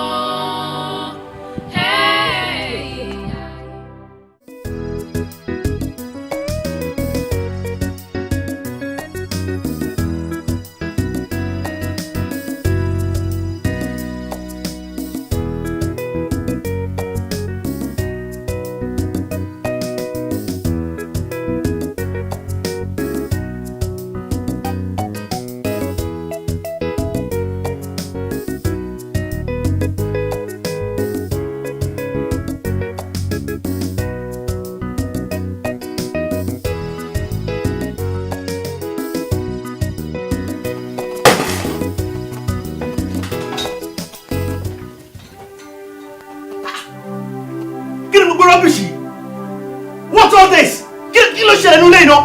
What's all this? Kí ló ṣẹlẹ̀ nínú ilé iná?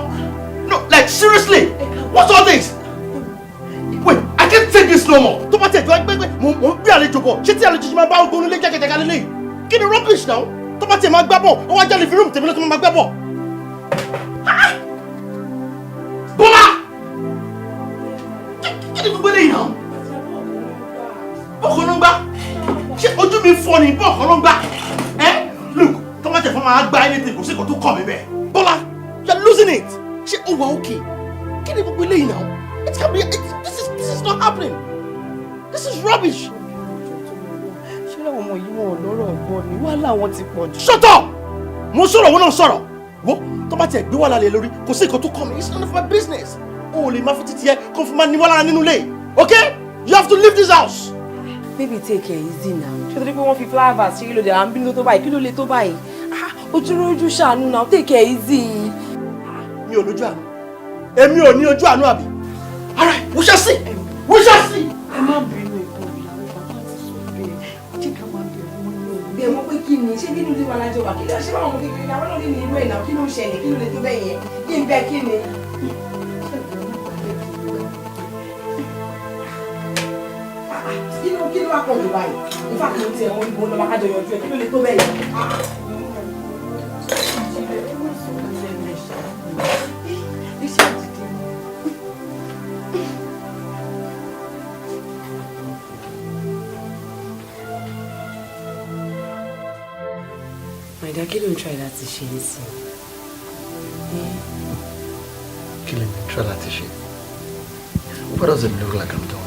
No, like seriously, what's all this? Wait, I can't take this no more. Tó bá tẹ̀ tó ẹgbẹ́ mo ń gbé àlejò bọ̀, ṣé tí àlejò ṣe máa bá ogun onílé jẹ́gẹ́jẹ́gá lélẹ̀? Kí ni rubbish now? Tó bá tẹ̀ máa gbá bọ̀, ó wá jáde fi rúùmù tèmi lọ tó máa gbá bọ̀. Bọ́lá! Kí ni gbogbo eléyìí náà? Bọ́ọ̀kan ló ń gbá. Ṣé ojú mi fọ́ ni bọ́ọ̀kan ló ń gbá? Look, tó bá tẹ̀ fọ́ máa gbá anything kò sí nǹkan tó kàn mí bẹ́ẹ̀. Bọ́lá, you're losing it. Ṣé ó wà okay? Kí ni gbogbo eléyìí náà? It can't be. This is not happening. This is rubbish. ṣé àwọn ọmọ yìí wọn ò lọ́rọ̀ ọgbọ́n ni wàhálà wọn ti pọ̀ jù. Shut up! Mo sọ̀rọ̀ wọn náà sọ̀rọ̀. wo tó bá tiẹ̀ gbé wà lálẹ́ lórí kò sí nǹkan tó kọ́ mi it's none of my business o ò lè máa fi títí ẹ kó fún ma ní wà lára nínú ilé okay you have to leave this house. baby take care easy now ṣé o tó dé pé wọ́n fi flowers ṣe kí ló dé à ń bínú tó báyìí kí ló lè tó báyìí ojúrójú ṣàánú now take care easy. mi ò lójú àánú èmi ò ní ojú àánú àbí all right we shall see we shall see. ẹ má bínú ìbò ìyàwó bàbá ti sọ bẹ́ẹ̀ jẹ́ ká máa bẹ̀rù wọn lọ. bí ẹ mọ̀ pé kí ni ṣé nínú ilé wa lájọ wà kí ló ṣe báwọn kékeré àwọn náà nínú irú ẹ̀ náà kí ló ń ṣẹlẹ̀ kí ló lè tó bẹ́ẹ̀ yẹn kí n bẹ́ kí ni. kí ló wá pọ̀ jù báyìí nífà kí ló tiẹ̀ mọ́ ìbò lọ́wọ́ kájọ yọjú ẹ̀ kí ló lè tó bẹ́ẹ̀ yẹn. Maida, kí ló ń try láti ṣe é sí? Kí ló ń try láti ṣe? What does it look like I'm doing?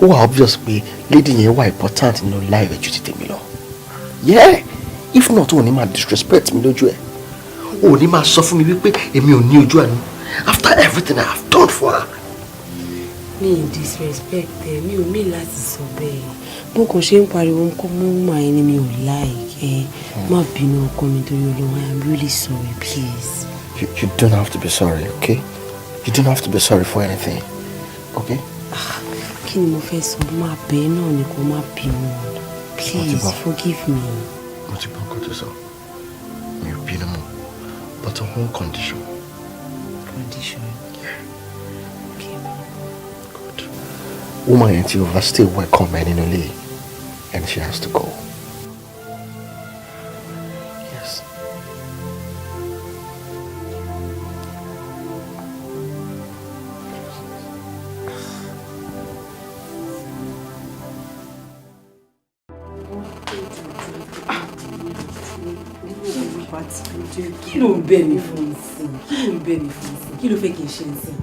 Ó wà obvious pé lady yẹn wà important nínú life ẹ̀ ju ti tèmi lọ. Yeah, if not, ó ní máa disrespect mi lójú ẹ̀. Ó ní máa sọ fún mi wípé èmi ò ní ojú àánú. After everything I have done for her. Mi ò disrespect ẹ, mi ò mí láti sọ bẹ́ẹ̀. Bó kàn ṣe ń pariwo ń kọ́ mú mà ẹni mi ò like. Má bínú ọkọ mi torí Ọlọ́run, I am really sorry, please. You don't have to be sorry, okay? You don't have to be sorry for anything, okay? Kí ni mo fẹ́ sọ? Má bẹ́ẹ̀ náà ni kò má bínú. Please forgive me. Mo ti gbọ́ nǹkan tó sọ. Mi ò bínú mọ́. But on one condition. Condition? Yeah. Okay. Good. Woman yẹn ti overstay welcome ẹ nínú ilé and she has to go. Yes. Kí ló ń bẹ̀ mí fún ìsìn? Kí ló ń bẹ̀ mí fún ìsìn? Kí ló fẹ́ kí n ṣe ìsìn?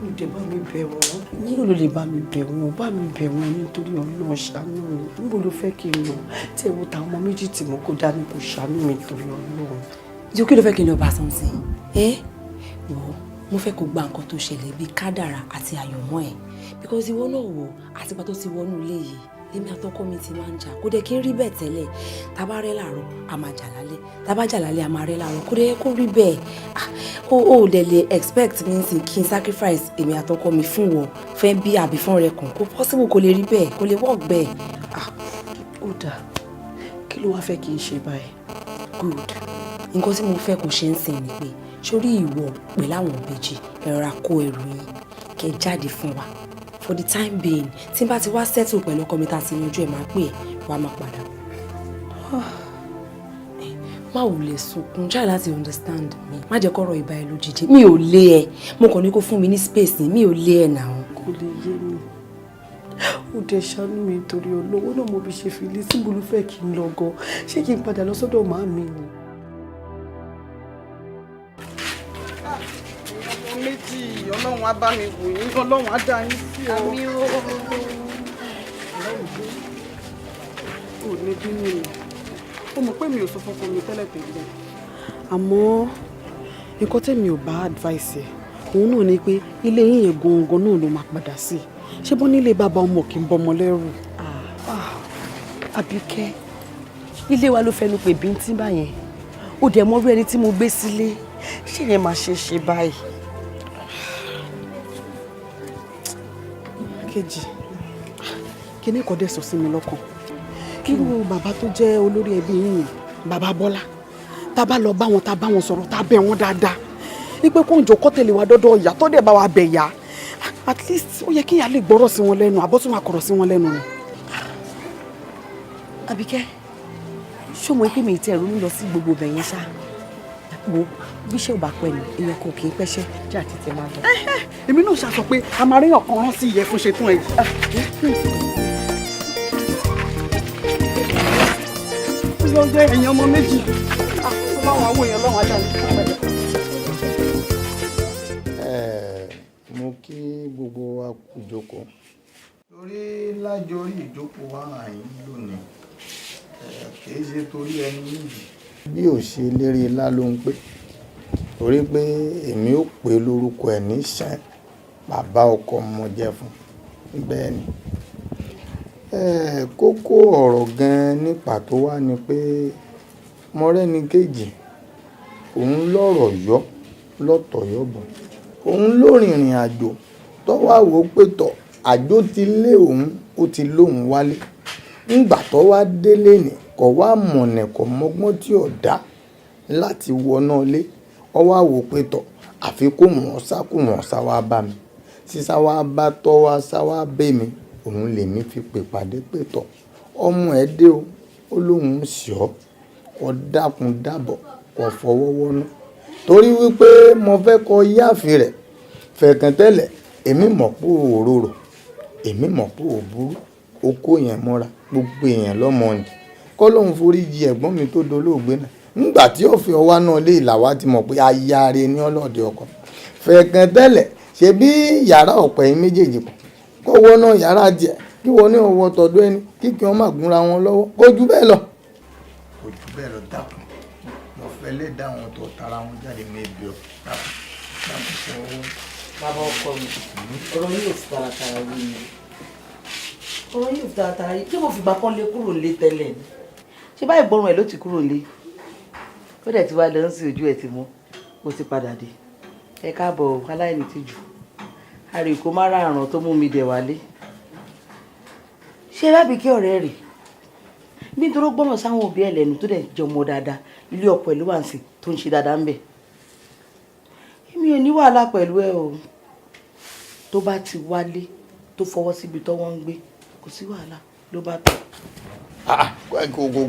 Ó dẹ̀ bá mi bẹ̀ wọ́n. Níbo ló lè bá mi bẹ̀ wọ́n? Bá mi bẹ̀ wọ́n nítorí Ọlọ́run ṣàánú mi. Níbo ló fẹ́ kí n lọ? Tí ẹ wo ta ọmọ méjì tí mo kó dání kò ṣàánú mi torí Ọlọ́run. Ìjọ kí ló fẹ́ kí n lọ bá sọ sí? Mo fẹ́ kó gba nǹkan tó ṣẹlẹ̀ bíi kádàrà àti àyọ̀mọ́ ẹ̀. Because ìwọ náà wò àtìgbà tó ti wọnú ilé yìí. Èmi àtọkọ mi ti máa ń jà kó dẹ̀ kí n rí bẹ́ẹ̀ tẹ́lẹ̀ tá bá rẹ́ láàárọ̀ a máa jà lálẹ́ tá bá jà lálẹ́ a máa rẹ́ láàárọ̀ kó dẹ̀ kó rí bẹ́ẹ̀ ó dẹ̀ lè expect mi sí kí n sacrifice èmi àtọkọ mi fún wọn fẹ́ bí àbí fún rẹ kàn kó possible kó lè rí bẹ́ẹ̀ kó lè work bẹ́ẹ̀. Ó dáa kí ló wá fẹ́ kí n ṣe báyìí. Good nǹkan tí mo fẹ́ kó ṣe ń sìn ni pé sórí ìwọ pẹ̀lú àwọn ìbejì ẹ̀rọ kó ẹrù yín kẹ́ jáde fún wa for the time being tí n bá ti wá settle pẹ̀lú ọkọ mi tá a ti yanjú ẹ̀ máa pè é wàá máa padà. má ò lè sunkún try láti understand mi má jẹ́ kọ́rọ̀ ìbá ẹ lójijì mi ò lé ẹ mo kàn ní kó fún mi ní space ni mi ò lé ẹ náà. Kò lè yé mi ó dẹ̀ ṣàánú mi nítorí olówó náà mo fi ṣe fìlí síbo ló fẹ́ kí n lọ gan ṣé kí n padà lọ sọ́dọ̀ màámi ni. méjì Ọlọ́run á bá mi wò yín Ọlọ́run á dá yín sí ọ. Àmín o. ò ní bínú mi ó mọ̀ pé mi ò sọ fọ́kọ mi tẹ́lẹ̀tẹ́lẹ̀ àmọ́ nǹkan tẹ́mi ò bá advice ẹ̀ òun náà ni pé ilé yín yẹn gangan náà ló máa padà sí ṣé bọ́ nílé bàbá ọmọ kì í bọ́mọ lẹ́rù. Àbíkẹ́ ilé wa ló fẹnu pè bíntín báyẹn ó dẹ̀ mọ́rú ẹni tí mo gbé sílé ṣé yẹn máa ṣe báyìí. Kejì kíní kan dẹ̀ sọ sí mi lọ́kàn irú bàbá tó jẹ́ olórí ẹbí yìí bàbá Bọ́lá tá bá lọ bá wọn tá bá wọn sọ̀rọ̀ tá bẹ̀ wọ́n dáadáa wípé kó ń jọ kọ́tẹ̀lé wa dọ́dọ̀ ìyá tó dẹ̀ bá wa bẹ̀ yá at least ó yẹ kí ìyá lè gbọ́rọ̀ sí wọn lẹ́nu àbọ̀ tó máa kọ̀rọ̀ sí wọn lẹ́nu ni. Àbíkẹ́ ṣó mọ̀ pé mi ti ẹ̀rù mi lọ sí gbogbo bẹ̀ yẹn ṣá wo bí ṣé ò bá pẹ́ ni èèyàn kò kì í pẹ́ṣẹ́ jẹ́ àti tẹ̀ máa lọ. èmi náà ṣàṣọ pé a máa ríyàn kan rán sí ìyẹn fún ṣetún ẹ̀ yìí. ẹ̀yin ọmọ méjì ọlọ́run àwọn èèyàn ọlọ́run ajá ní. Mo kí gbogbo wa kú ìjókòó torí lájọ orí ìjókòó wa àyín lónìí kì í ṣe torí ẹni méjì. bí ò ṣe eléré ilá ló ń pè torí pé èmi ò pè lórúkọ ẹ̀ ní sàn bàbá ọkọ mo jẹ́ fún bẹ́ẹ̀ ni. kókó ọ̀rọ̀ gan-an ní pàtó wá ni pé Mọ́rẹ́níkejì òun lọ́rọ̀ yọ lọ́tọ̀ yọ̀bọ̀ òun ló rìnrìn àjò tó wá wò ó pé tọ̀ àjò ti lé òun ó ti lóun wálé ńgbà tó wá délé ní kò wá mọ̀nà kò mọ́gbọ́n tí ò dá láti wọná lé ọ wá wò ó pé tọ̀ àfi kó wọ́n sá wá bá mi sísá wá bá tọ́ wá sá wá bẹ́ mi òun lèmi fi pè pàdé pé tọ̀ ọmọ ẹ̀ dé o ó lóun ń ṣọ́ kó dákun dábọ̀ kó fọwọ́ wọ́nú torí wípé mo fẹ́ kó yáàfin rẹ̀ fẹ̀kàn tẹ́lẹ̀ èmi mọ̀ pé òróró èmi mọ̀ pé òbúrú okó yẹn mọ́ra gbogbo èèyàn lọ́mọ ni kọ́ lóun forí jì ẹ̀gbọ́n mi tó dolóògbé náà nígbà tí ó fi ọwá náà lé ìlàwá ti mọ̀ pé ayáre ní ọlọ́ọ̀dẹ ọkọ fẹ̀kàn tẹ́lẹ̀ ṣe bí yàrá ọ̀pẹ̀ yín méjèèjì pọ̀ kó wọ́n náà yàrá díẹ̀ kí wọ́n ní ọwọ́ tọ̀dọ̀ ẹni kíkì wọn má gúnra wọn lọ́wọ́ kó jù bẹ́ẹ̀ lọ. kò jù bẹ́ẹ̀ lọ dákun mo fẹ́ lé dá àwọn tó tara wọn jáde ní ibi ọ dákun fún owó. bàbá ọkọ mi ọ̀rọ̀ yóò fi taratara wí ni ọ̀rọ̀ yóò fi taratara yìí kí mo fìgbà kan lé kúrò lé tẹ́lẹ̀ ni ṣé báyìí gbọ́rùn ẹ̀ ló ti kúrò lé ó dẹ̀ ti wá lọ sí ojú ẹ̀ ti mú ó ti padà dé ẹ káàbọ̀ aláìní tìjú àrèkó márààrún tó mú mi dẹ̀ wálé ṣé rábì kí ọ̀rẹ́ rẹ̀ nítorí gbọ́nà sáwọn òbí ẹ̀ lẹ́nu tó dẹ̀ jọmọ dáadáa ilé ọkọ ẹ̀ ló wà ń sìn tó ń ṣe dáadáa ń bẹ̀ èmi ò ní wàhálà pẹ̀lú ẹ o tó bá ti wálé tó fọwọ́ síbi tó wọ́n ń gbé kò sí wàhálà ló bá tọ̀.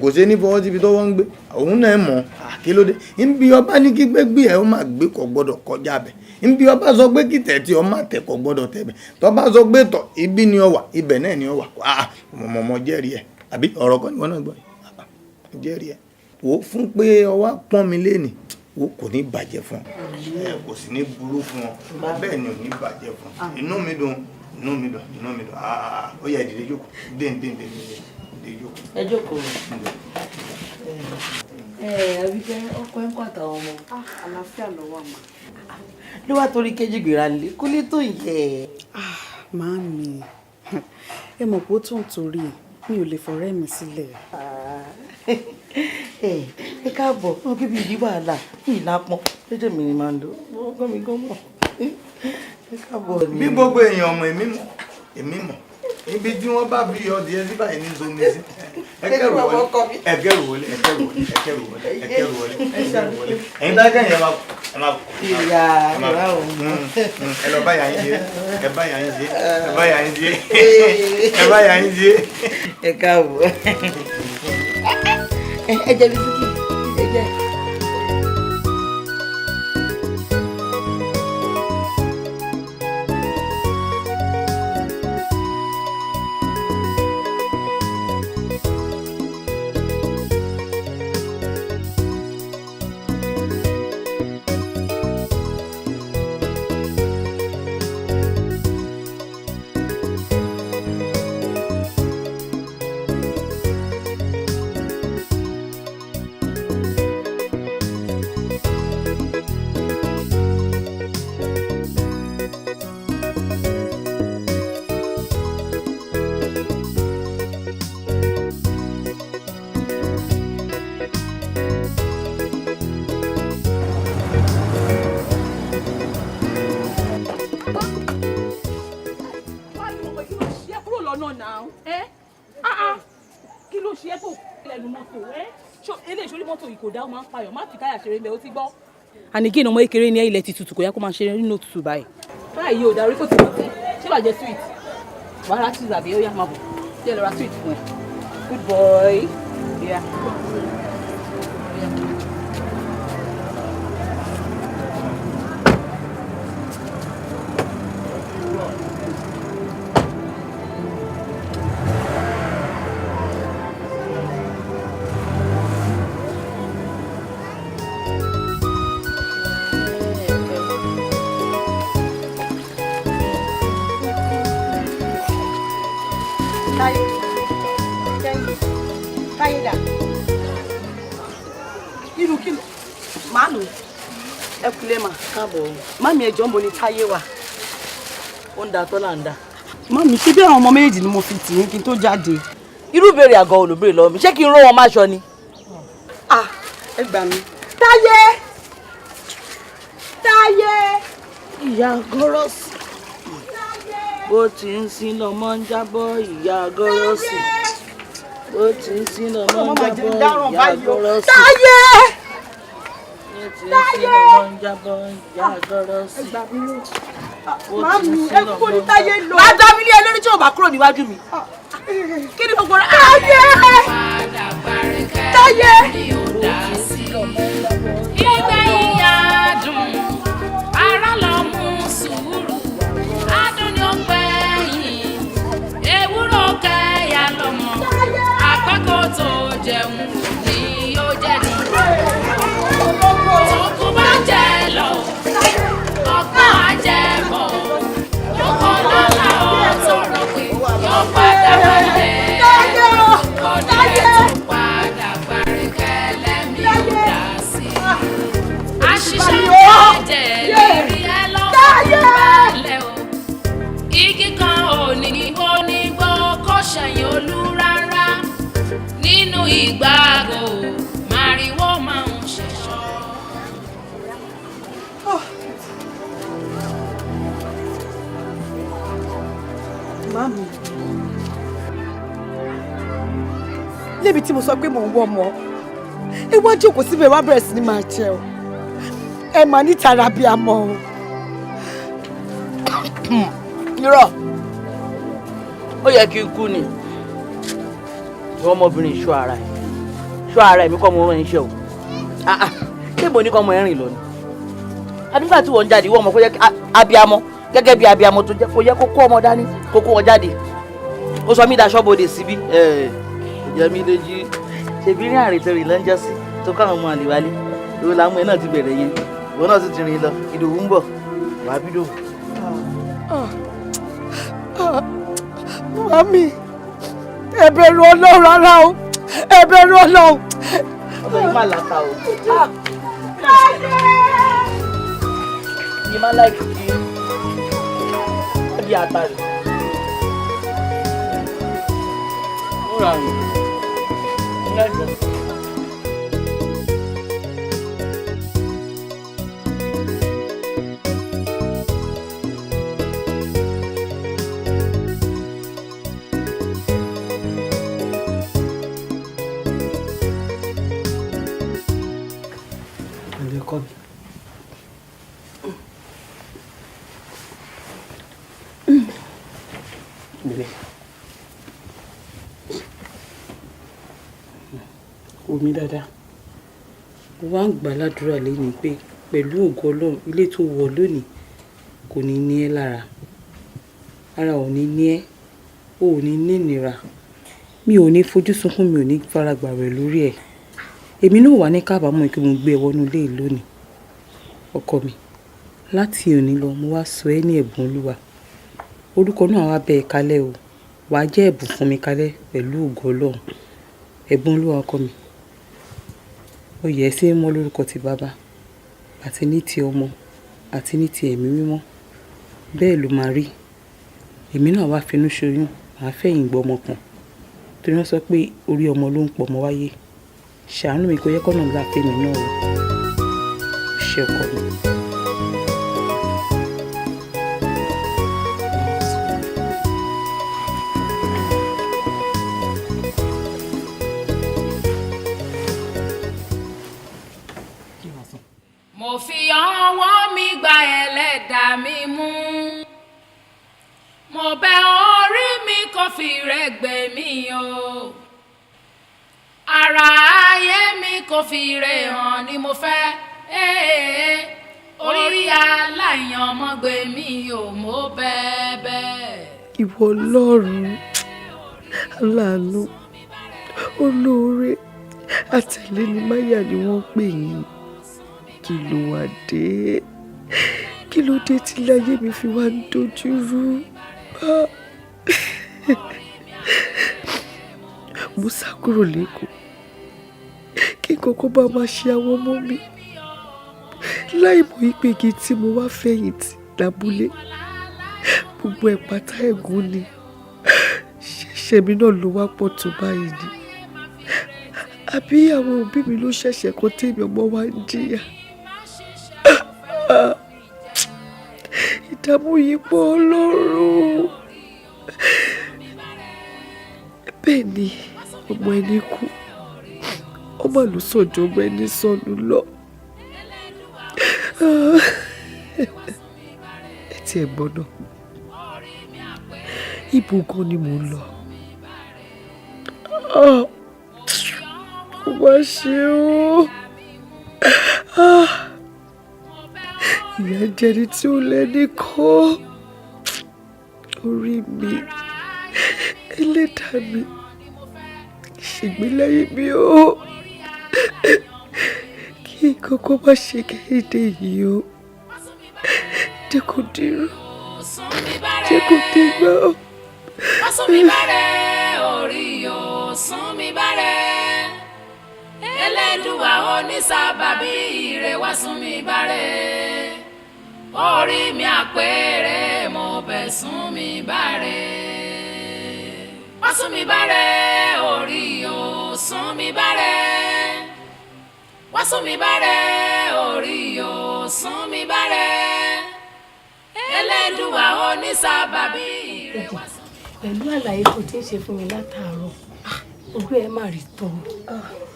kò ṣe ní fọwọ́ síbi tó wọ́n ń gbé òun náà mọ̀ kí ló dé nbí ọba ní kí gbégbé ẹ̀ ó máa gbé kò gbọ́dọ̀ kọjá bẹ̀ nbí ọba sọ pé kí tẹ̀ tí ọ máa tẹ̀ kò gbọ́dọ̀ tẹ̀ bẹ̀ tó bá sọ pé tọ̀ ibi ni ọ wà ibẹ̀ náà ni ọ wà mọ̀mọ́ jẹ́rìí ẹ̀ àbí ọ̀rọ̀ kan ìwọ náà gbọ́ jẹ́rìí ẹ̀ wò ó fún pé ọwá pọ́n mi léènì wò kò ní bàjẹ́ fún ọ kò sì ní burú fún ọ bẹ́ẹ̀ ni ò ní bàjẹ́ fún ọ inú mi dùn ó yẹ ìdílé jókòó dé jókòó. ẹ jókòó àbíkẹ́ ọkọ ẹ̀ ń kọ́ àtàwọn ọmọ. àlàáfíà lọ́wọ́ àmà. ló wá torí kéjì gbéra lé kó lè tó yẹ. Màámi ẹ mọ̀ pé ó tún torí mi ò lè fọ̀rẹ́ mi sílẹ̀. ẹ káàbọ̀ wọn kí bí ìdí wàhálà ní ìlápọn lédè mi ni máa ń lò ọgọ́ mi gan mọ̀ ẹ káàbọ̀. bí gbogbo èèyàn ọmọ èmi mọ̀ ibi tí wọ́n bá bí ọdí ẹ sí báyìí ní zomi sí ẹkẹrù wọlé ẹ̀yin dákẹ́ yẹn máa kú ìyá ìyá òun ẹ lọ báyà yín ṣe ẹ báyà yín ṣe ẹ báyà yín ṣe ẹ báyà yín ṣe. ẹ káàbọ̀ ẹ jẹ́ bí síkì ẹ jẹ́. kí ló ṣe é tó lẹ́nu mọ́tò eléyìí sórí mọ́tò yìí kò dá ó máa ń payọ̀ má fi káyà ṣeré ń bẹ ó ti gbọ́. àníkí ìnáwó kékeré ní ilẹ̀ ti tutù kò yẹ kó máa ṣe nínú òtútù báyìí. báyìí yóò darí kò tí kò tí ṣé wàá jẹ sweet wàá ra cheese àbí ó yá máa bọ̀ ṣé ẹ lọ ra sweet fún ẹ good boy. Yeah. Táyé dà. irú kí ló màámi ẹ kúlẹ̀ mà káàbọ̀ màámi ẹjọ́ ń bo ni Táyé wà. Ó ń da tọ́lá ń da. Màámi ṣé bí àwọn ọmọ méjèèjì ni mo fi tì í kí n tó jáde. Irú ìbéèrè àgọ́ olùbéèrè lọ́wọ́ mi ṣé kí n ró wọn máṣọ ni. Ẹ gbà mí. Táyé ìyá gọ́rọ́sì bó ti ń sin lọ́mọ ń jábọ́ ìyá gọ́rọ́sì bó ti ń sin lọ́mọ ń jábọ́ ìyá gọ́rọ́sì Táyé bó ti ń sin lọ́mọ ń jábọ́ ìyá gọ́rọ́sì màámi ẹ kúkú ní Táyé lọ. má dá mi lé lórí tí ò bá kúrò níwájú mi kí ni gbogbo rẹ. Táyé ìgbà ìyá dùn ara lọ mú sùúrù adùn ni ó gbẹ̀yìn ewúro kẹyà lọmọ àpẹkọ tó jẹun ni yóò jẹ ní. tó kú bá jẹ lọ ọgbọ́n àjẹbọ̀ lóko lọ́la ó tọrọ pé yóò padà wọlé kó nílẹ̀ tó padà parí kẹlẹ́mí ó dá sí i. àṣìṣe jẹ́jẹ́ lérí ẹ lọ́wọ́ balẹ̀ o. igi kan ò ní onígbó kó ṣẹ̀yìn olú rárá nínú ìgbàgbọ́ màrìwò máa ń ṣẹ̀ṣọ́. màámi níbi tí mo sọ pé mò ń wọ ọmọ ẹ wá jókòó síbẹ̀ wá bẹ̀rẹ̀ sí ni máa jẹ o ẹ mà ní tara bí a mọ o. irọ́ ó yẹ kí n kú ni ìwọ ọmọbìnrin ṣọ́ ara ẹ̀ mi kọ́ mo rán iṣẹ́ o ṣé mo ní kọ́ mo rìn lọ ni adúgbò tí wọ́n ń jáde ìwọ ọmọ kó yẹ abiyamọ gẹ́gẹ́ bí abiyamọ tó jẹ́ kó yẹ kó kó ọmọ dání kó kó wọn jáde ó sọ mí daṣọ́ bòde síbí yẹmi lójú ṣèbí ní àrètẹ̀rì lọ́njọ́ sí tó káwọn ọmọ àlè wálé ìwọ làwọn ẹ̀ náà ti bẹ̀rẹ̀ yẹn ìwọ náà sì ti rìn lọ ìdòwú ń bọ̀ wàá bí dòwú. màámi ẹ bẹ̀rù Ọlọ́run rárá o ẹ bẹ̀rù Ọlọ́run. ọ̀dọ̀ yìí máa làtà o. yìí máa láì kìkì ó di àtàrí. ó rà mí lẹ́gbẹ̀ẹ́. omi dáadáa mo wá ń gbà ládùúrà lẹ́yìn pé pẹ̀lú ògo Ọlọ́run ilé tó wọ̀ lónìí kò ní ní ẹ́ lára ara ò ní ní ẹ́ ò ní ní ìnira mi ò ní fojú sunkún mi ò ní faragbà rẹ̀ lórí ẹ̀ èmi náà wà ní kábàámọ̀ kí mo gbé ẹ wọnú ilé lónìí ọkọ mi láti òní lọ mo wá sọ ẹ́ ní ẹ̀bùn Olúwa orúkọ náà wá bẹ ẹ kalẹ̀ o wàá jẹ́ ẹ̀bùn fún mi kalẹ̀ pẹ̀lú ògo Ọlọ́run ẹ̀bùn Olúwa ọkọ mi ó yẹ sí mọ́ lórúkọ ti bàbá àti ní ti ọmọ àti ní ti ẹ̀mí mímọ́ bẹ́ẹ̀ ló máa rí èmi náà wá finú ṣoyún màá fẹ̀yìn gbọ́ ọmọ kan torí wọ́n sọ pé orí ọmọ ló ń pọ̀ ọmọ wáyé ṣàánú mi kó yẹ kọ́nà ńlá fèmí náà o ṣe ọkọ mi. mo fi ọwọ́ mi gba ẹlẹ́dàá mi mú mo bẹ̀ orí mi kó fi rẹ̀gbẹ́ mi o ara ayé mi kó fi rẹ̀ hàn ni mo fẹ́ orí aláìyàn ọmọgbé mi ò mo bẹ̀bẹ̀. ìwọ Ọlọ́run aláàánú olóore àtẹ̀lé ni máyà ni wọ́n pè yín kí ló wá dé kí ló dé tí láyé mi fi wá ń dojú rú mo sá kúrò lẹ́kọ̀ọ́ kí kókó bá máa ṣe àwọn ọmọ mi láì mọ̀ wípé igi tí mo wá fẹ̀yìntì lábúlé gbogbo ẹ̀ pátá ẹ̀gún ni ṣẹ̀ṣẹ̀ mi náà ló wá pọ̀ tó báyìí ni àbí àwọn òbí mi ló ṣẹ̀ṣẹ̀ kan tèmi ọmọ wa ń jìyà ìdààmú yìí pọ̀ Ọlọ́run bẹ́ẹ̀ ni ọmọ ẹni kú ọmọ ló sọ̀jọ́ ọmọ ẹni sọnù lọ ẹ ti ẹ̀ gbọ́ náà ibo gan ni mò ń lọ kò wá ṣe o ìyà jẹni tí ó lẹ́ni kọ́ orí mi ẹlẹ́dàá mi ṣègbélẹ́yìn mi o kí kókó má ṣe kéde yìí o jẹ́ kó dìrò jẹ́ kó dìgbà o. Wá sún mi bárẹ̀ orí o sún mi bárẹ̀ Elédùà onísábàbí ire wá sún mi bárẹ̀ orí mi àpèrè mo bẹ̀ sún mi bárẹ̀ wá sún mi bárẹ̀ orí o sún mi bárẹ̀ wá sún mi bárẹ̀ orí o sún mi bárẹ̀ Elédùà onísábàbí ire wá sún. Pẹ̀lú àlàyé tó ti ń ṣe fún mi látàárọ̀ ojú ẹ má rí tó.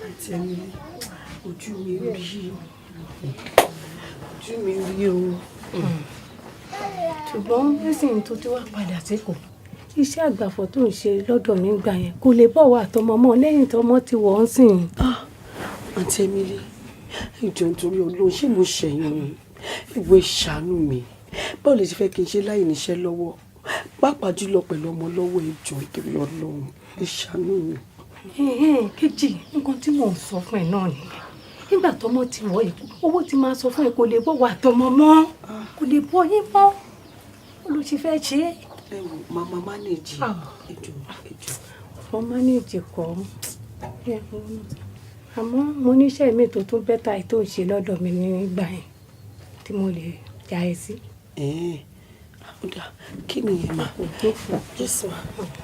àti ẹni ojú mi rí ojú mi rí o. ṣùgbọ́n nísìnyí tó ti wá padà síkò iṣẹ́ àgbàfọ̀ tó ń ṣe lọ́dọ̀ mi gbà yẹn kò lè bọ̀ wá àtọmọ mọ́ lẹ́yìn tọmọ ti wọ̀ ọ́n sìn. àǹtí Emily ìjọ nítorí Ọlọ́run ṣé mo ṣẹ̀yìn mi ìwé ìṣàánú mi báwo lè ṣe fẹ́ kí n ṣe láì níṣẹ́ lọ́wọ́ pàápàá jùlọ pẹ̀lú ọmọ lọ́wọ́ ìjọ nítorí Ọlọ́run ìṣàánú mi. Kejì nǹkan tí mò ń sọ fún ẹ náà nìyẹn nígbà tọmọ ti wọ ikú owó ti máa sọ fún ẹ kò lè bọ̀ wá àtọmọ mọ́ kò lè bọ̀ yín mọ́ ló ti fẹ́ ṣe é. ẹ wò màmá mánéèjì ẹjọ. wọ́n mánéèjì kọ́ àmọ́ mo níṣẹ́ mi tó tún bẹ́tà tó ń ṣe lọ́dọ̀ mi nígbà yẹn tí mo lè já ẹ sí. Ọ̀dà kí ni ẹ máa yes ma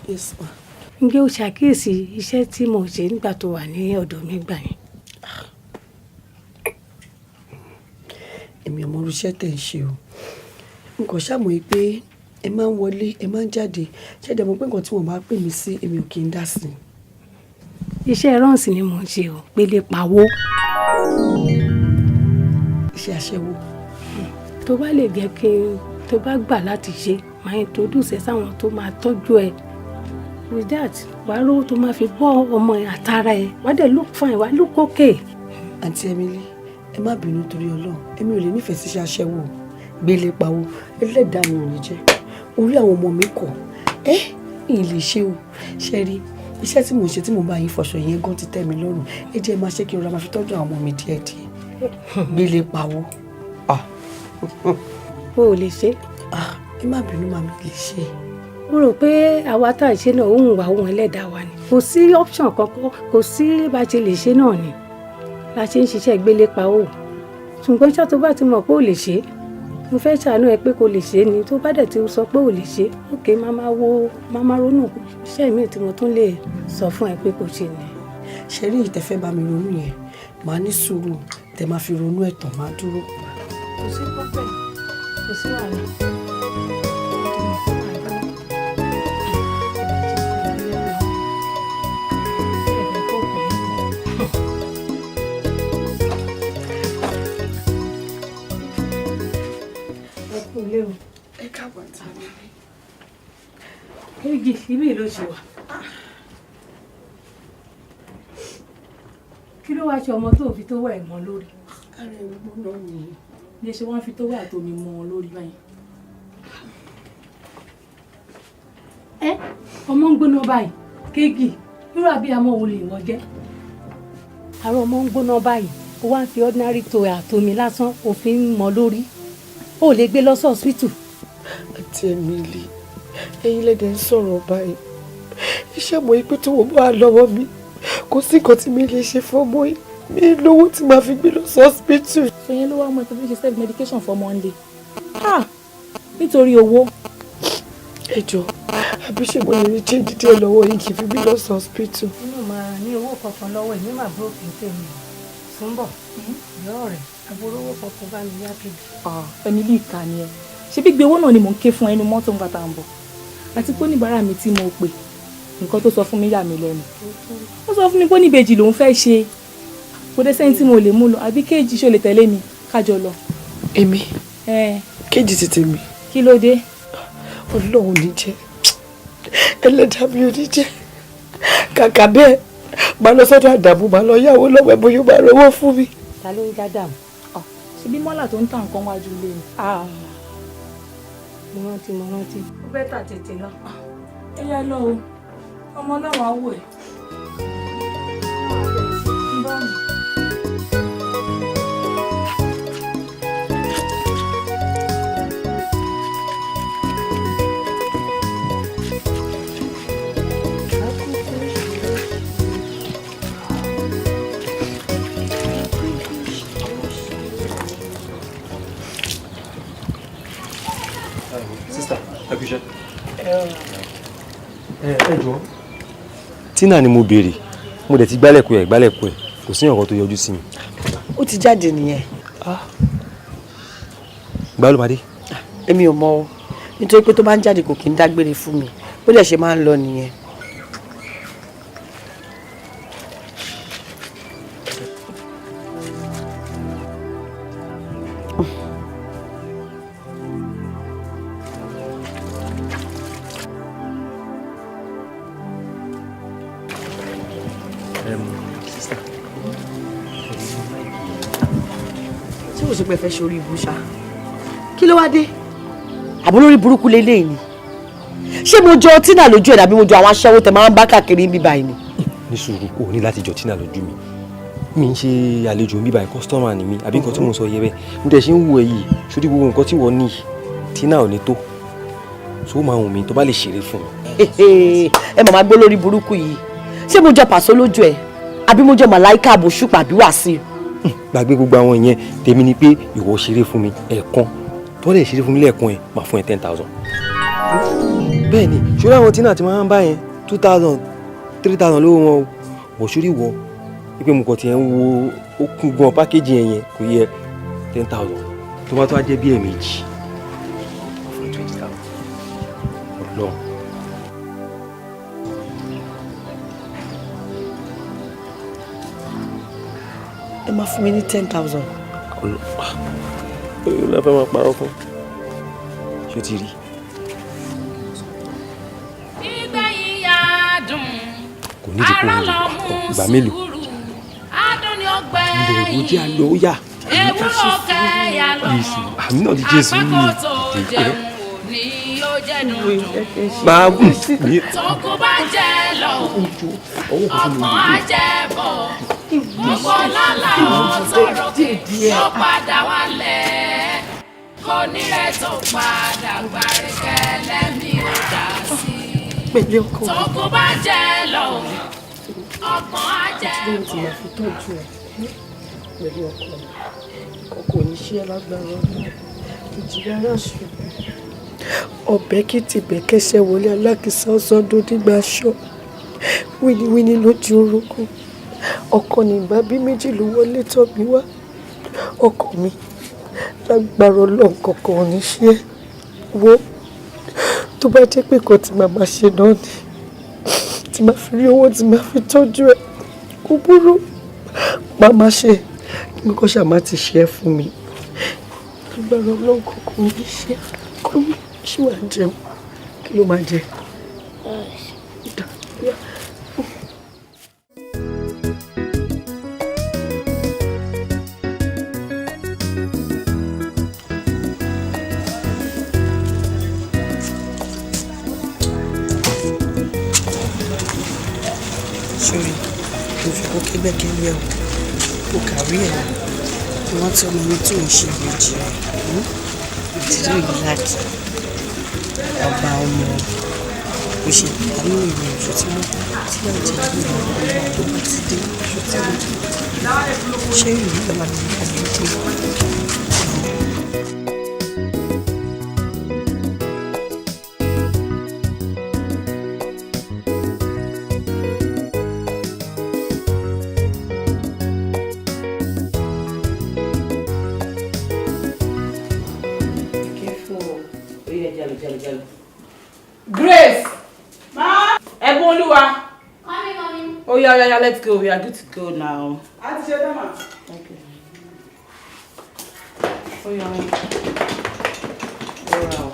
yes ma. ǹjẹ́ o ṣàkíyèsí iṣẹ́ tí mo ṣe nígbà tó wà ní ọ̀dọ̀ mi gbà yẹn. èmi ò mọ irú iṣẹ́ tẹ̀ ń ṣe o n kò ṣàmọ̀ pé ẹ máa ń wọlé ẹ máa ń jáde ṣẹ́dẹ̀ mọ̀ pé nǹkan tí wọ́n bá pè mí sí èmi ò kì í dá sí i. iṣẹ́ rọ́ǹsì ni mò ń ṣe o pélé pawó. iṣẹ́ aṣẹ́wó. tó bá lè jẹ́ kí tó bá gbà láti ṣe máa introduce ẹ sáwọn tó máa tọ́jú ẹ with that wàá rówó tó máa fi bọ́ ọmọ àtàrà ẹ wàá dẹ̀ look fine wàá look okay. àǹtí Emily ẹ má bínú torí Ọlọ́run èmi ò lè nífẹ̀ẹ́ sí iṣẹ́ aṣẹ́wó gbélé pawó ẹlẹ́dàá mi ò ní jẹ́ orí àwọn ọmọ mi kọ̀ ìlè ṣe o ṣe rí iṣẹ́ tí mò ń ṣe tí mò ń bá yín fọṣọ yẹn gan ti tẹ́ mi lọ́rùn ẹ jẹ́ máa ṣe kí n ra máa fi tọ́jú àwọn ọmọ mi díẹ̀díẹ̀ gbélé pawó. o ò lè ṣe. ẹ má bínú màmí lè ṣe. mo rò pé àwa tá à ń ṣe náà òun wà òun ẹlẹ́dàá wa ni kò sí option kankan kò sí bá a ṣe lè ṣe náà ni la ṣe ń ṣiṣẹ́ gbélé pawó ṣùgbọ́n ṣá tó bá ti mọ̀ pé ò lè ṣe mo fẹ́ ṣàánú ẹ pé kò lè ṣe ni tó bá dẹ̀ ti sọ pé ò lè ṣe òkè máa ronú iṣẹ́ mi tí mo tún lè sọ fún ẹ pé kò ṣe ni. ṣe rí ìtẹ́fẹ́ bá mi ronú yẹn màá ní sùúrù tẹ máa fi ronú ẹ̀tàn máa dúró. kò sí pọ́pẹ́ kò sí wàhálà. ẹ káàbọ̀ àti àmì. kéèjì ibi ló ṣe wà. kí ló wá ṣe ọmọ tó fi tó wà ẹ̀ mọ́ lórí. ara ẹ̀ mọ́ náà nìyí. ní ṣe wọ́n fi tó wà tó mi mọ́ wọn lórí báyìí. ọmọ ń gbóná báyìí kéèjì irú abiyamọ wo lè wọ́n jẹ́. àrò ọmọ ń gbóná báyìí ó wá ń fi ordinary tó àtomi lásán òfin mọ́ lórí ó lè gbé lọ sí hospital. àti Emily ẹ̀yin lẹ́dẹ̀ ń sọ̀rọ̀ báyìí iṣẹ́ mọ̀ pé tó wọ́n bá lọ́wọ́ mi kò sí nǹkan tí mi lè ṣe fọ́mọ yìí mi lówó tí màá fi gbé lọ sí hospital. ṣèyẹn ló wá mọ ẹ̀kọ́ bí ṣe self medication for Monday nítorí owó. ẹ jọ̀ọ́ àbí ṣe mo lè rí change díẹ̀ lọ́wọ́ yìí kì í fi gbé lọ sí hospital. inú máa ní owó kankan lọ́wọ́ ìní màá búrò kì í tèmi Súnbọ̀ ìyá rẹ̀ àbúrò owó kankan bá mi yá kejì. ẹni bí ìka ni ẹ ṣe bí gbé owó náà ni mò ń ké fún ẹnu mọ́tò nǹkan tá à ń bọ̀ àti pé oníbàárà mi tí mo pè nǹkan tó sọ fún mi yà mí lẹ́nu ó sọ fún mi pé oníbejì lòún fẹ́ ṣe kò dé sẹ́yìn tí mo lè mú lọ àbí kéèjì ṣó lè tẹ̀lé mi kájọ lọ. èmi kéèjì ti tèmi. kí ló dé. Ọlọ́run ní jẹ́ ẹlẹ́dàá mi ò ní jẹ́ kàkà bẹ́ẹ̀ máa lọ sọ́dọ̀ Àdàmú máa lọ yáwó lọ́wọ́ ẹ̀ bóyá máa rówó fún mi. ta ló ń já dàmú. ṣe bí mọ́là tó ń ta nǹkan wájú ilé mi. mo rántí. ó bẹ́ẹ̀ tà tètè lọ. ẹ yá lọ o ọmọ náà wàá wò ẹ́. ẹ jọ̀ọ́ Tina ni mo béèrè mo dẹ̀ ti gbálẹ̀kùn ẹ̀ kò sí nǹkan tó yọjú sí mi. ó ti jáde nìyẹn. gbá ló máa dé. èmi ò mọ o nítorí pé tó bá ń jáde kò kí ń dágbére fún mi bó dẹ̀ ṣe máa ń lọ nìyẹn. ṣé o ṣe pé fẹ́ ṣe orí ibú ṣá kí ló wá dé àbó lórí burúkú lélẹ́yìn ni ṣé mo jọ Tina lójú ẹ̀ dàbí mo jọ àwọn aṣẹ́wó tẹ máa ń bá káàkiri níbí báyìí ni. ní sùúrù o ní láti jọ Tina lójú mi ń ṣe àlejò níbí báyìí kọ́sítọ́mà ni mi àbí nǹkan tí mo sọ yẹ bẹ́ẹ̀ mo tẹ̀ ṣe ń wo èyí sórí gbogbo nǹkan tí wọ́n ní Tina ò ní tó so máa wù mí tó bá lè ṣeré fún mi. ẹ màmá gbé lórí burúkú yìí ṣé mo jọ Pàṣọ lójú ẹ àbí mo jọ Màláíkà àbòṣùpá àbí Wàsíù. gbàgbé gbogbo àwọn ìyẹn tèmi ni pé ìwọ ṣeré fún mi ẹ̀ẹ̀kan tó lè ṣeré fún mi lẹ́ẹ̀kan ẹ̀ máa fún ẹ 10,000. bẹ́ẹ̀ ni ṣọlá àwọn Tina ti máa ń bá yẹn 2,000 3,000 lówó wọn o wọ̀ sórí wọ wípé mo kàn ti ẹ̀ ń wo okùn gan pákéjì yẹn kò yẹ 10,000 tó bá tó á jẹ́ bí ẹ̀ẹ̀mejì fún 20,000 ọlọ́run. ẹ máa fún mi ní 10,000. olú la fẹ́ máa parọ́ fún ṣé o ti rí. ìgbẹ̀yìn yá dùn kò ní ti kó ìgbà mélòó. adùn ni ó gbẹ̀yìn. ilé ìwé jẹ́ àlọ́ ó yà. ewúro kẹ́yà lọ́mọ. àmì náà ti jésù yìí. àpẹ́kọ̀ tó jẹun ní yóò jẹ́ dundun. máa wù mí. tókù bá jẹ lọ ọkàn á jẹ bọ̀ gbogbo lọ́la ọ̀tọ̀rọ̀ yóò padà wálẹ̀ kò nírẹ̀ tó padà gbárí kẹlẹ́mí ò dá sí tókù bá jẹ lọ ọkàn á jẹ bọ̀. pẹ̀lú ọkọ ní ṣe lágbára ọdún ìjìyà aráṣọ ọbẹ̀ kì í ti bẹ̀ kẹsẹ̀ wọlé alákìsà ọ̀sọ́dún nígbà aṣọ wíníwíní lójú orúkọ ọkọ nígbà bí méjì ló wọlé tọ̀ mí wá ọkọ mi lágbára ọlọ́run kankan ò ní ṣe é wo tó bá jẹ́ pé nǹkan tí màmá ṣe náà ni tí màá fi rí owó tí màá fi tọ́jú ẹ̀ kò burú màmá ṣe kí n kọ́ ṣàmá ti ṣe é fún mi lágbára ọlọ́run kankan ò ní ṣe é kọ́ mi ṣé wàá jẹun kí ló máa jẹ. sórí mo fi kó kébẹ̀kẹ́lẹ́ ọ̀ kó kàwé ẹ̀ wọ́n tí ọmọ mi tó ń ṣe ìbejì rẹ̀ ìdílé yìí láti ọba ọmọ kò ṣe àánú ìrìn àjò tí wọ́n tí wọ́n jẹ́ tó bá ti dé àjò tí wọ́n ṣé ìlú ìjọba mi kọ́ mi pé. Grace! Ma! Eboluwa! Mommy. Oh, yeah, let's go. We are good to go now. Auntie Shedama. Okay. Oh, yeah. Wow.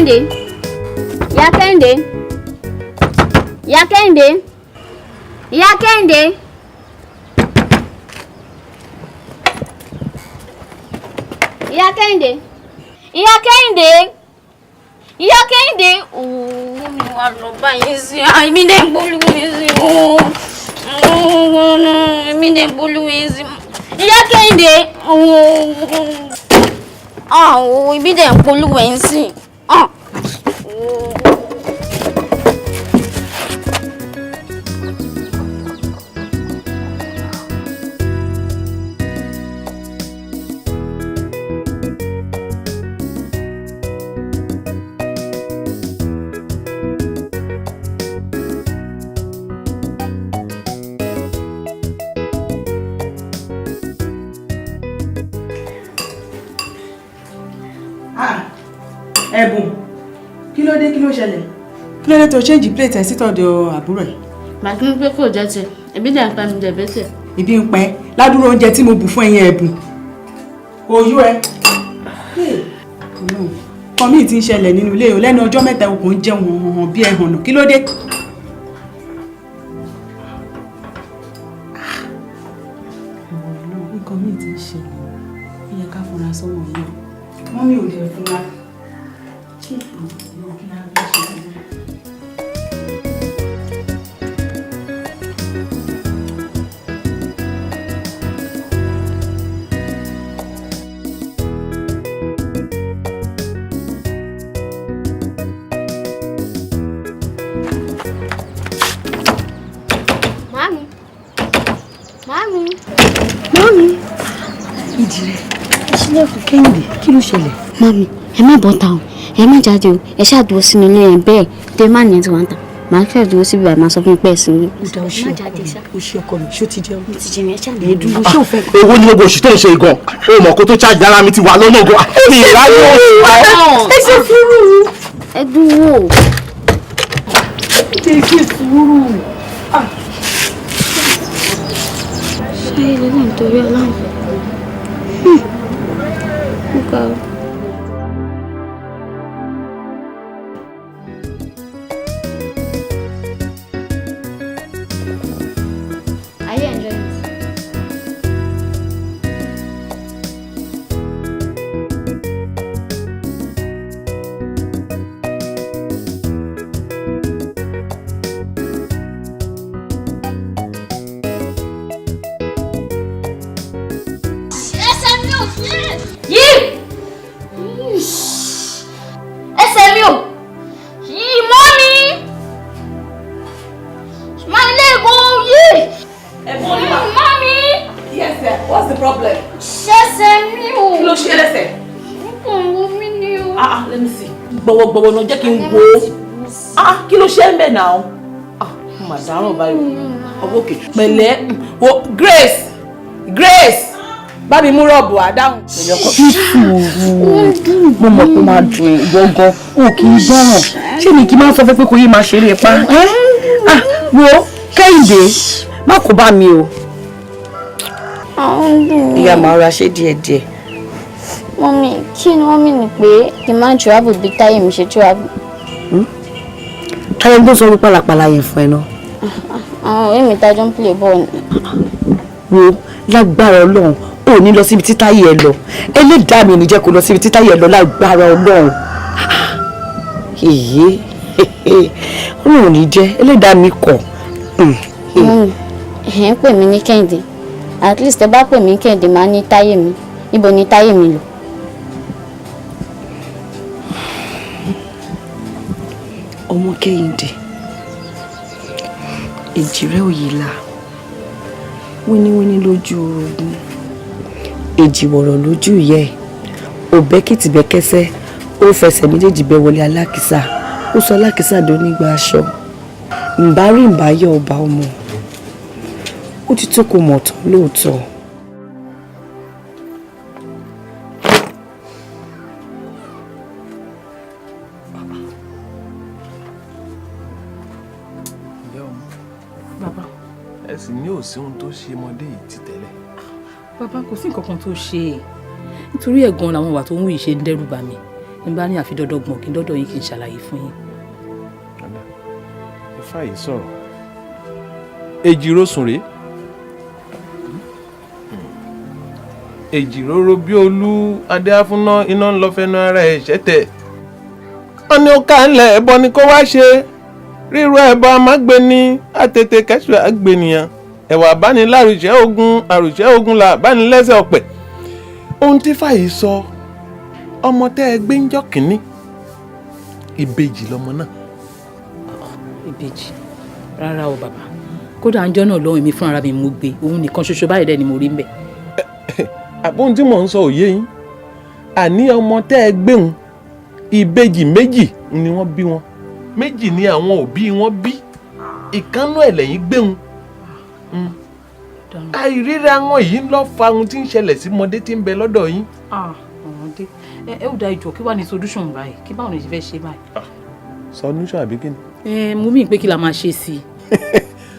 Kẹ́hìndé, ìyá Kẹ́hìndé, ìyá Kẹ́hìndé, ìyá Kẹ́hìndé. Ìyá Kẹ́hìndé, ìyá Kẹ́hìndé, ìyá Kẹ́hìndé. Ooo, mi wà lọ báyìí sí i, èmi dẹ̀ ń polówó mi sí i. Èmi dẹ̀ ń polówó mi sí i. Ìyá Kẹ́hìndé, ooo, èmi dẹ̀ ń polówó mi sí i. Ẹ̀bùn kí ló dé kí ló ṣẹlẹ̀ kí ló dé tó change plate ẹ̀ sí tọ̀dọ̀ àbúrò ẹ̀. màá tún pé kò jẹ́ tiẹ̀ ebi dẹ̀ ń pa mi jẹ̀bẹ́ tiẹ̀. Ibi ń pẹ́ ládùúrò oúnjẹ tí mo bù fún ẹ̀yin Ẹ̀bùn oyú ẹ. Kan míì ti ń ṣẹlẹ̀ nínú ilé o lẹ́nu ọjọ́ mẹ́ta o kò ń jẹun hàn bí ẹ̀hàn nà kí ló dé. Nǹkan míì ti ń ṣẹlẹ̀ ó yẹ ká fura sọ́wọ́ náà wọ́n mi ò lè fura. Kẹ́hìndé kí ló ṣẹlẹ̀. Mami ẹ má bọ́ ta o ẹ má jáde o ẹ ṣáà dúró sínú ilé yẹn bẹ́ẹ̀ tẹ má nìyẹn tí wọ́n ń ta màá ṣáà dúró síbi àì máa sọ fún mi pẹ́ sí i. ó dá o ṣe ọkọ mi ṣó ti jẹun. mo ti jẹun ẹ ṣáà lè dúró ṣó fẹ́. owó ní gbogbo oṣù tó ń ṣe gan o mọ̀ kó tó ṣáàjì ara mi ti wà lọ́nà gan mi ìráyè oṣù. ẹ ṣe sùúrù ẹ dúró. ẹ ṣe sùúrù. ṣé ilé náà nítorí ọlọ́run. Go. Are you enjoying it? Gbọ̀wọ̀gbọ̀wọ̀ náà jẹ́ kí n wo kí ló ṣe ń bẹ̀ náà mo mà dáràn báyìí ọwọ́ òkè pẹ̀lẹ́ wo Grace bá mi mú rọ́ọ̀bù àdáhùn. mo mọ̀ pé máa dùn ìwọ gan o kì í gbọ́ràn ṣé ni kí n máa sọ fẹ́ pé kò yí máa ṣeré pa wo Kẹ́hìndé má kó bá mi o. ìyá màá ra ṣe díẹ̀díẹ̀. Mọ́mí, kí ni wọ́n mìíràn pé kí n máa travel bí táyé mi ṣe travel? Táyé ló sọ wípé pàlàpàlà yẹn fún ẹ náà. Àwọn ọ̀rẹ́ mi tájọ́ ń play ball ni. wo lágbára Ọlọ́run ò ní lọ síbi tí táyé ẹ lọ ẹlẹ́dàá mi ò ní jẹ́ kó lọ síbi tí táyé ẹ lọ lágbára Ọlọ́run èyí Ọlọ́run ò ní jẹ́ ẹlẹ́dàá mi kọ̀. ẹ̀ ń pè mí ní Kẹ́hìndé at least ẹ bá pè mí Kẹ́hìndé máa ní táyé mi ibo ni táyé mi lọ. ọmọ Kẹ́hìndé èjì rẹ ò yí la wíníwíní lójú orogún èjì wọ̀rọ̀ lójú ìyá ẹ̀ òbẹ́kìtìbẹ́kẹ́sẹ́ ó fẹsẹ̀ méjèèjì bẹ́ wọlé alákìsà ó sọ alákìsà dó nígbà aṣọ ǹbárí ǹbáyọ̀ ọba ọmọ ó ti tó kó mọ̀ tán lóòótọ́. ẹ sì ní òsì ohun tó ṣe ọmọdé yìí ti tẹ́lẹ̀. bàbá kò sí nǹkan kan tó ṣe é nítorí ẹ̀gbọ́n làwọn ìwà tó ń wù yìí ṣe ń dẹ́rù bà mí n bá ní àfi dọ́dọ̀ gbọ̀n kí n dọ́dọ̀ yín kí n ṣàlàyé fún yín. ifá yìí sọ̀rọ̀ èjìrò sùn rèé èjìròrò bí olú adéáfúnná iná ń lọ fẹnu ara ẹ̀ ṣẹ́tẹ̀ wọ́n ní ó ká ńlẹ̀ ẹbọ ni kó wá ṣe ríru ẹbọ amágbéni àtètè kẹsù àgbènìyàn ẹwà abánilárùṣẹ́ ogun àrùṣẹ́ ogun là abánilẹ́sẹ̀ ọ̀pẹ̀ ohun tí fàyè sọ ọmọ tẹ́ ẹ gbé ń jọ́ kínní ìbejì lọmọ náà. ìbejì rárá o bàbá kódà ń jọ́ náà lọ́wọ́ mi fún ara mi mo gbé òun nìkan ṣoṣo báyìí dẹ́ ni mo rí ń bẹ̀. àbóhun tí mò ń sọ òye yín àní ọmọ tẹ́ ẹ gbéhùn ìbejì méjì ni wọ́n bí wọn méjì ni àwọn òbí wọn bí ìkánú ẹ̀ lẹ́yìn gbéhùn àìríra wọn yìí lọ fa ohun tí ń ṣẹlẹ̀ sí ọmọdé tí ń bẹ lọ́dọ̀ yín. ọmọdé ẹ ò da ìjọ kí wàá ní solution báyìí kí báwo ni ṣe fẹ́ ṣe báyìí. solution àbí kí ni. mo mí pé kí la máa ṣe sí i.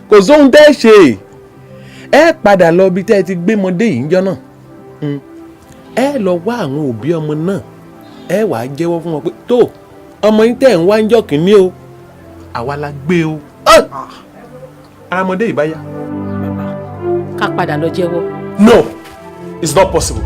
kò sóhun tẹ́ ẹ ṣe ẹ padà lọ bí tẹ́ ẹ ti gbé ọmọdé yìí ń jọ náà ẹ lọ wá àwọn òbí ọmọ náà ẹ wàá jẹ́wọ́ fún wọn pé tó ọmọ yín tẹ́ ẹ̀ ń wá ń jọ́ kínní o àwa la gbé o ara ọmọdé yìí bá yá. ká padà lọ jẹ́wọ́. No, it's not possible.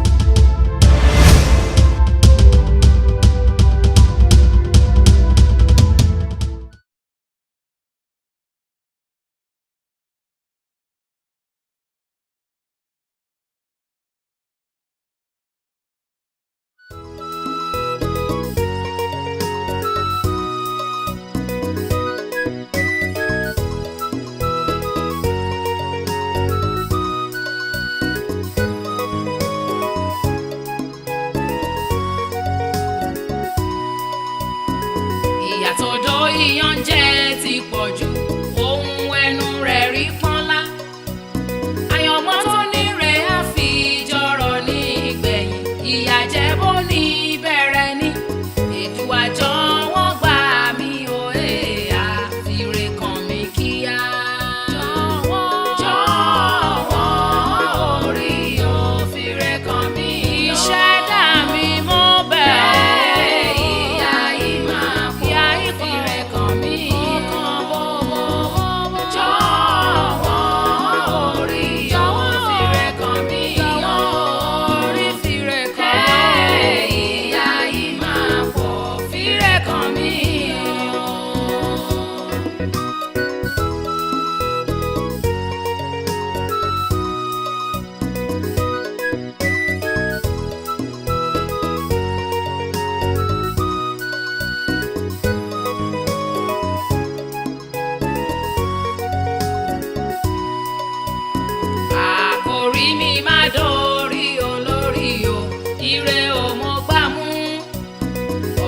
ire o mo gbà mú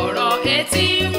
ọ̀rọ̀ etí ń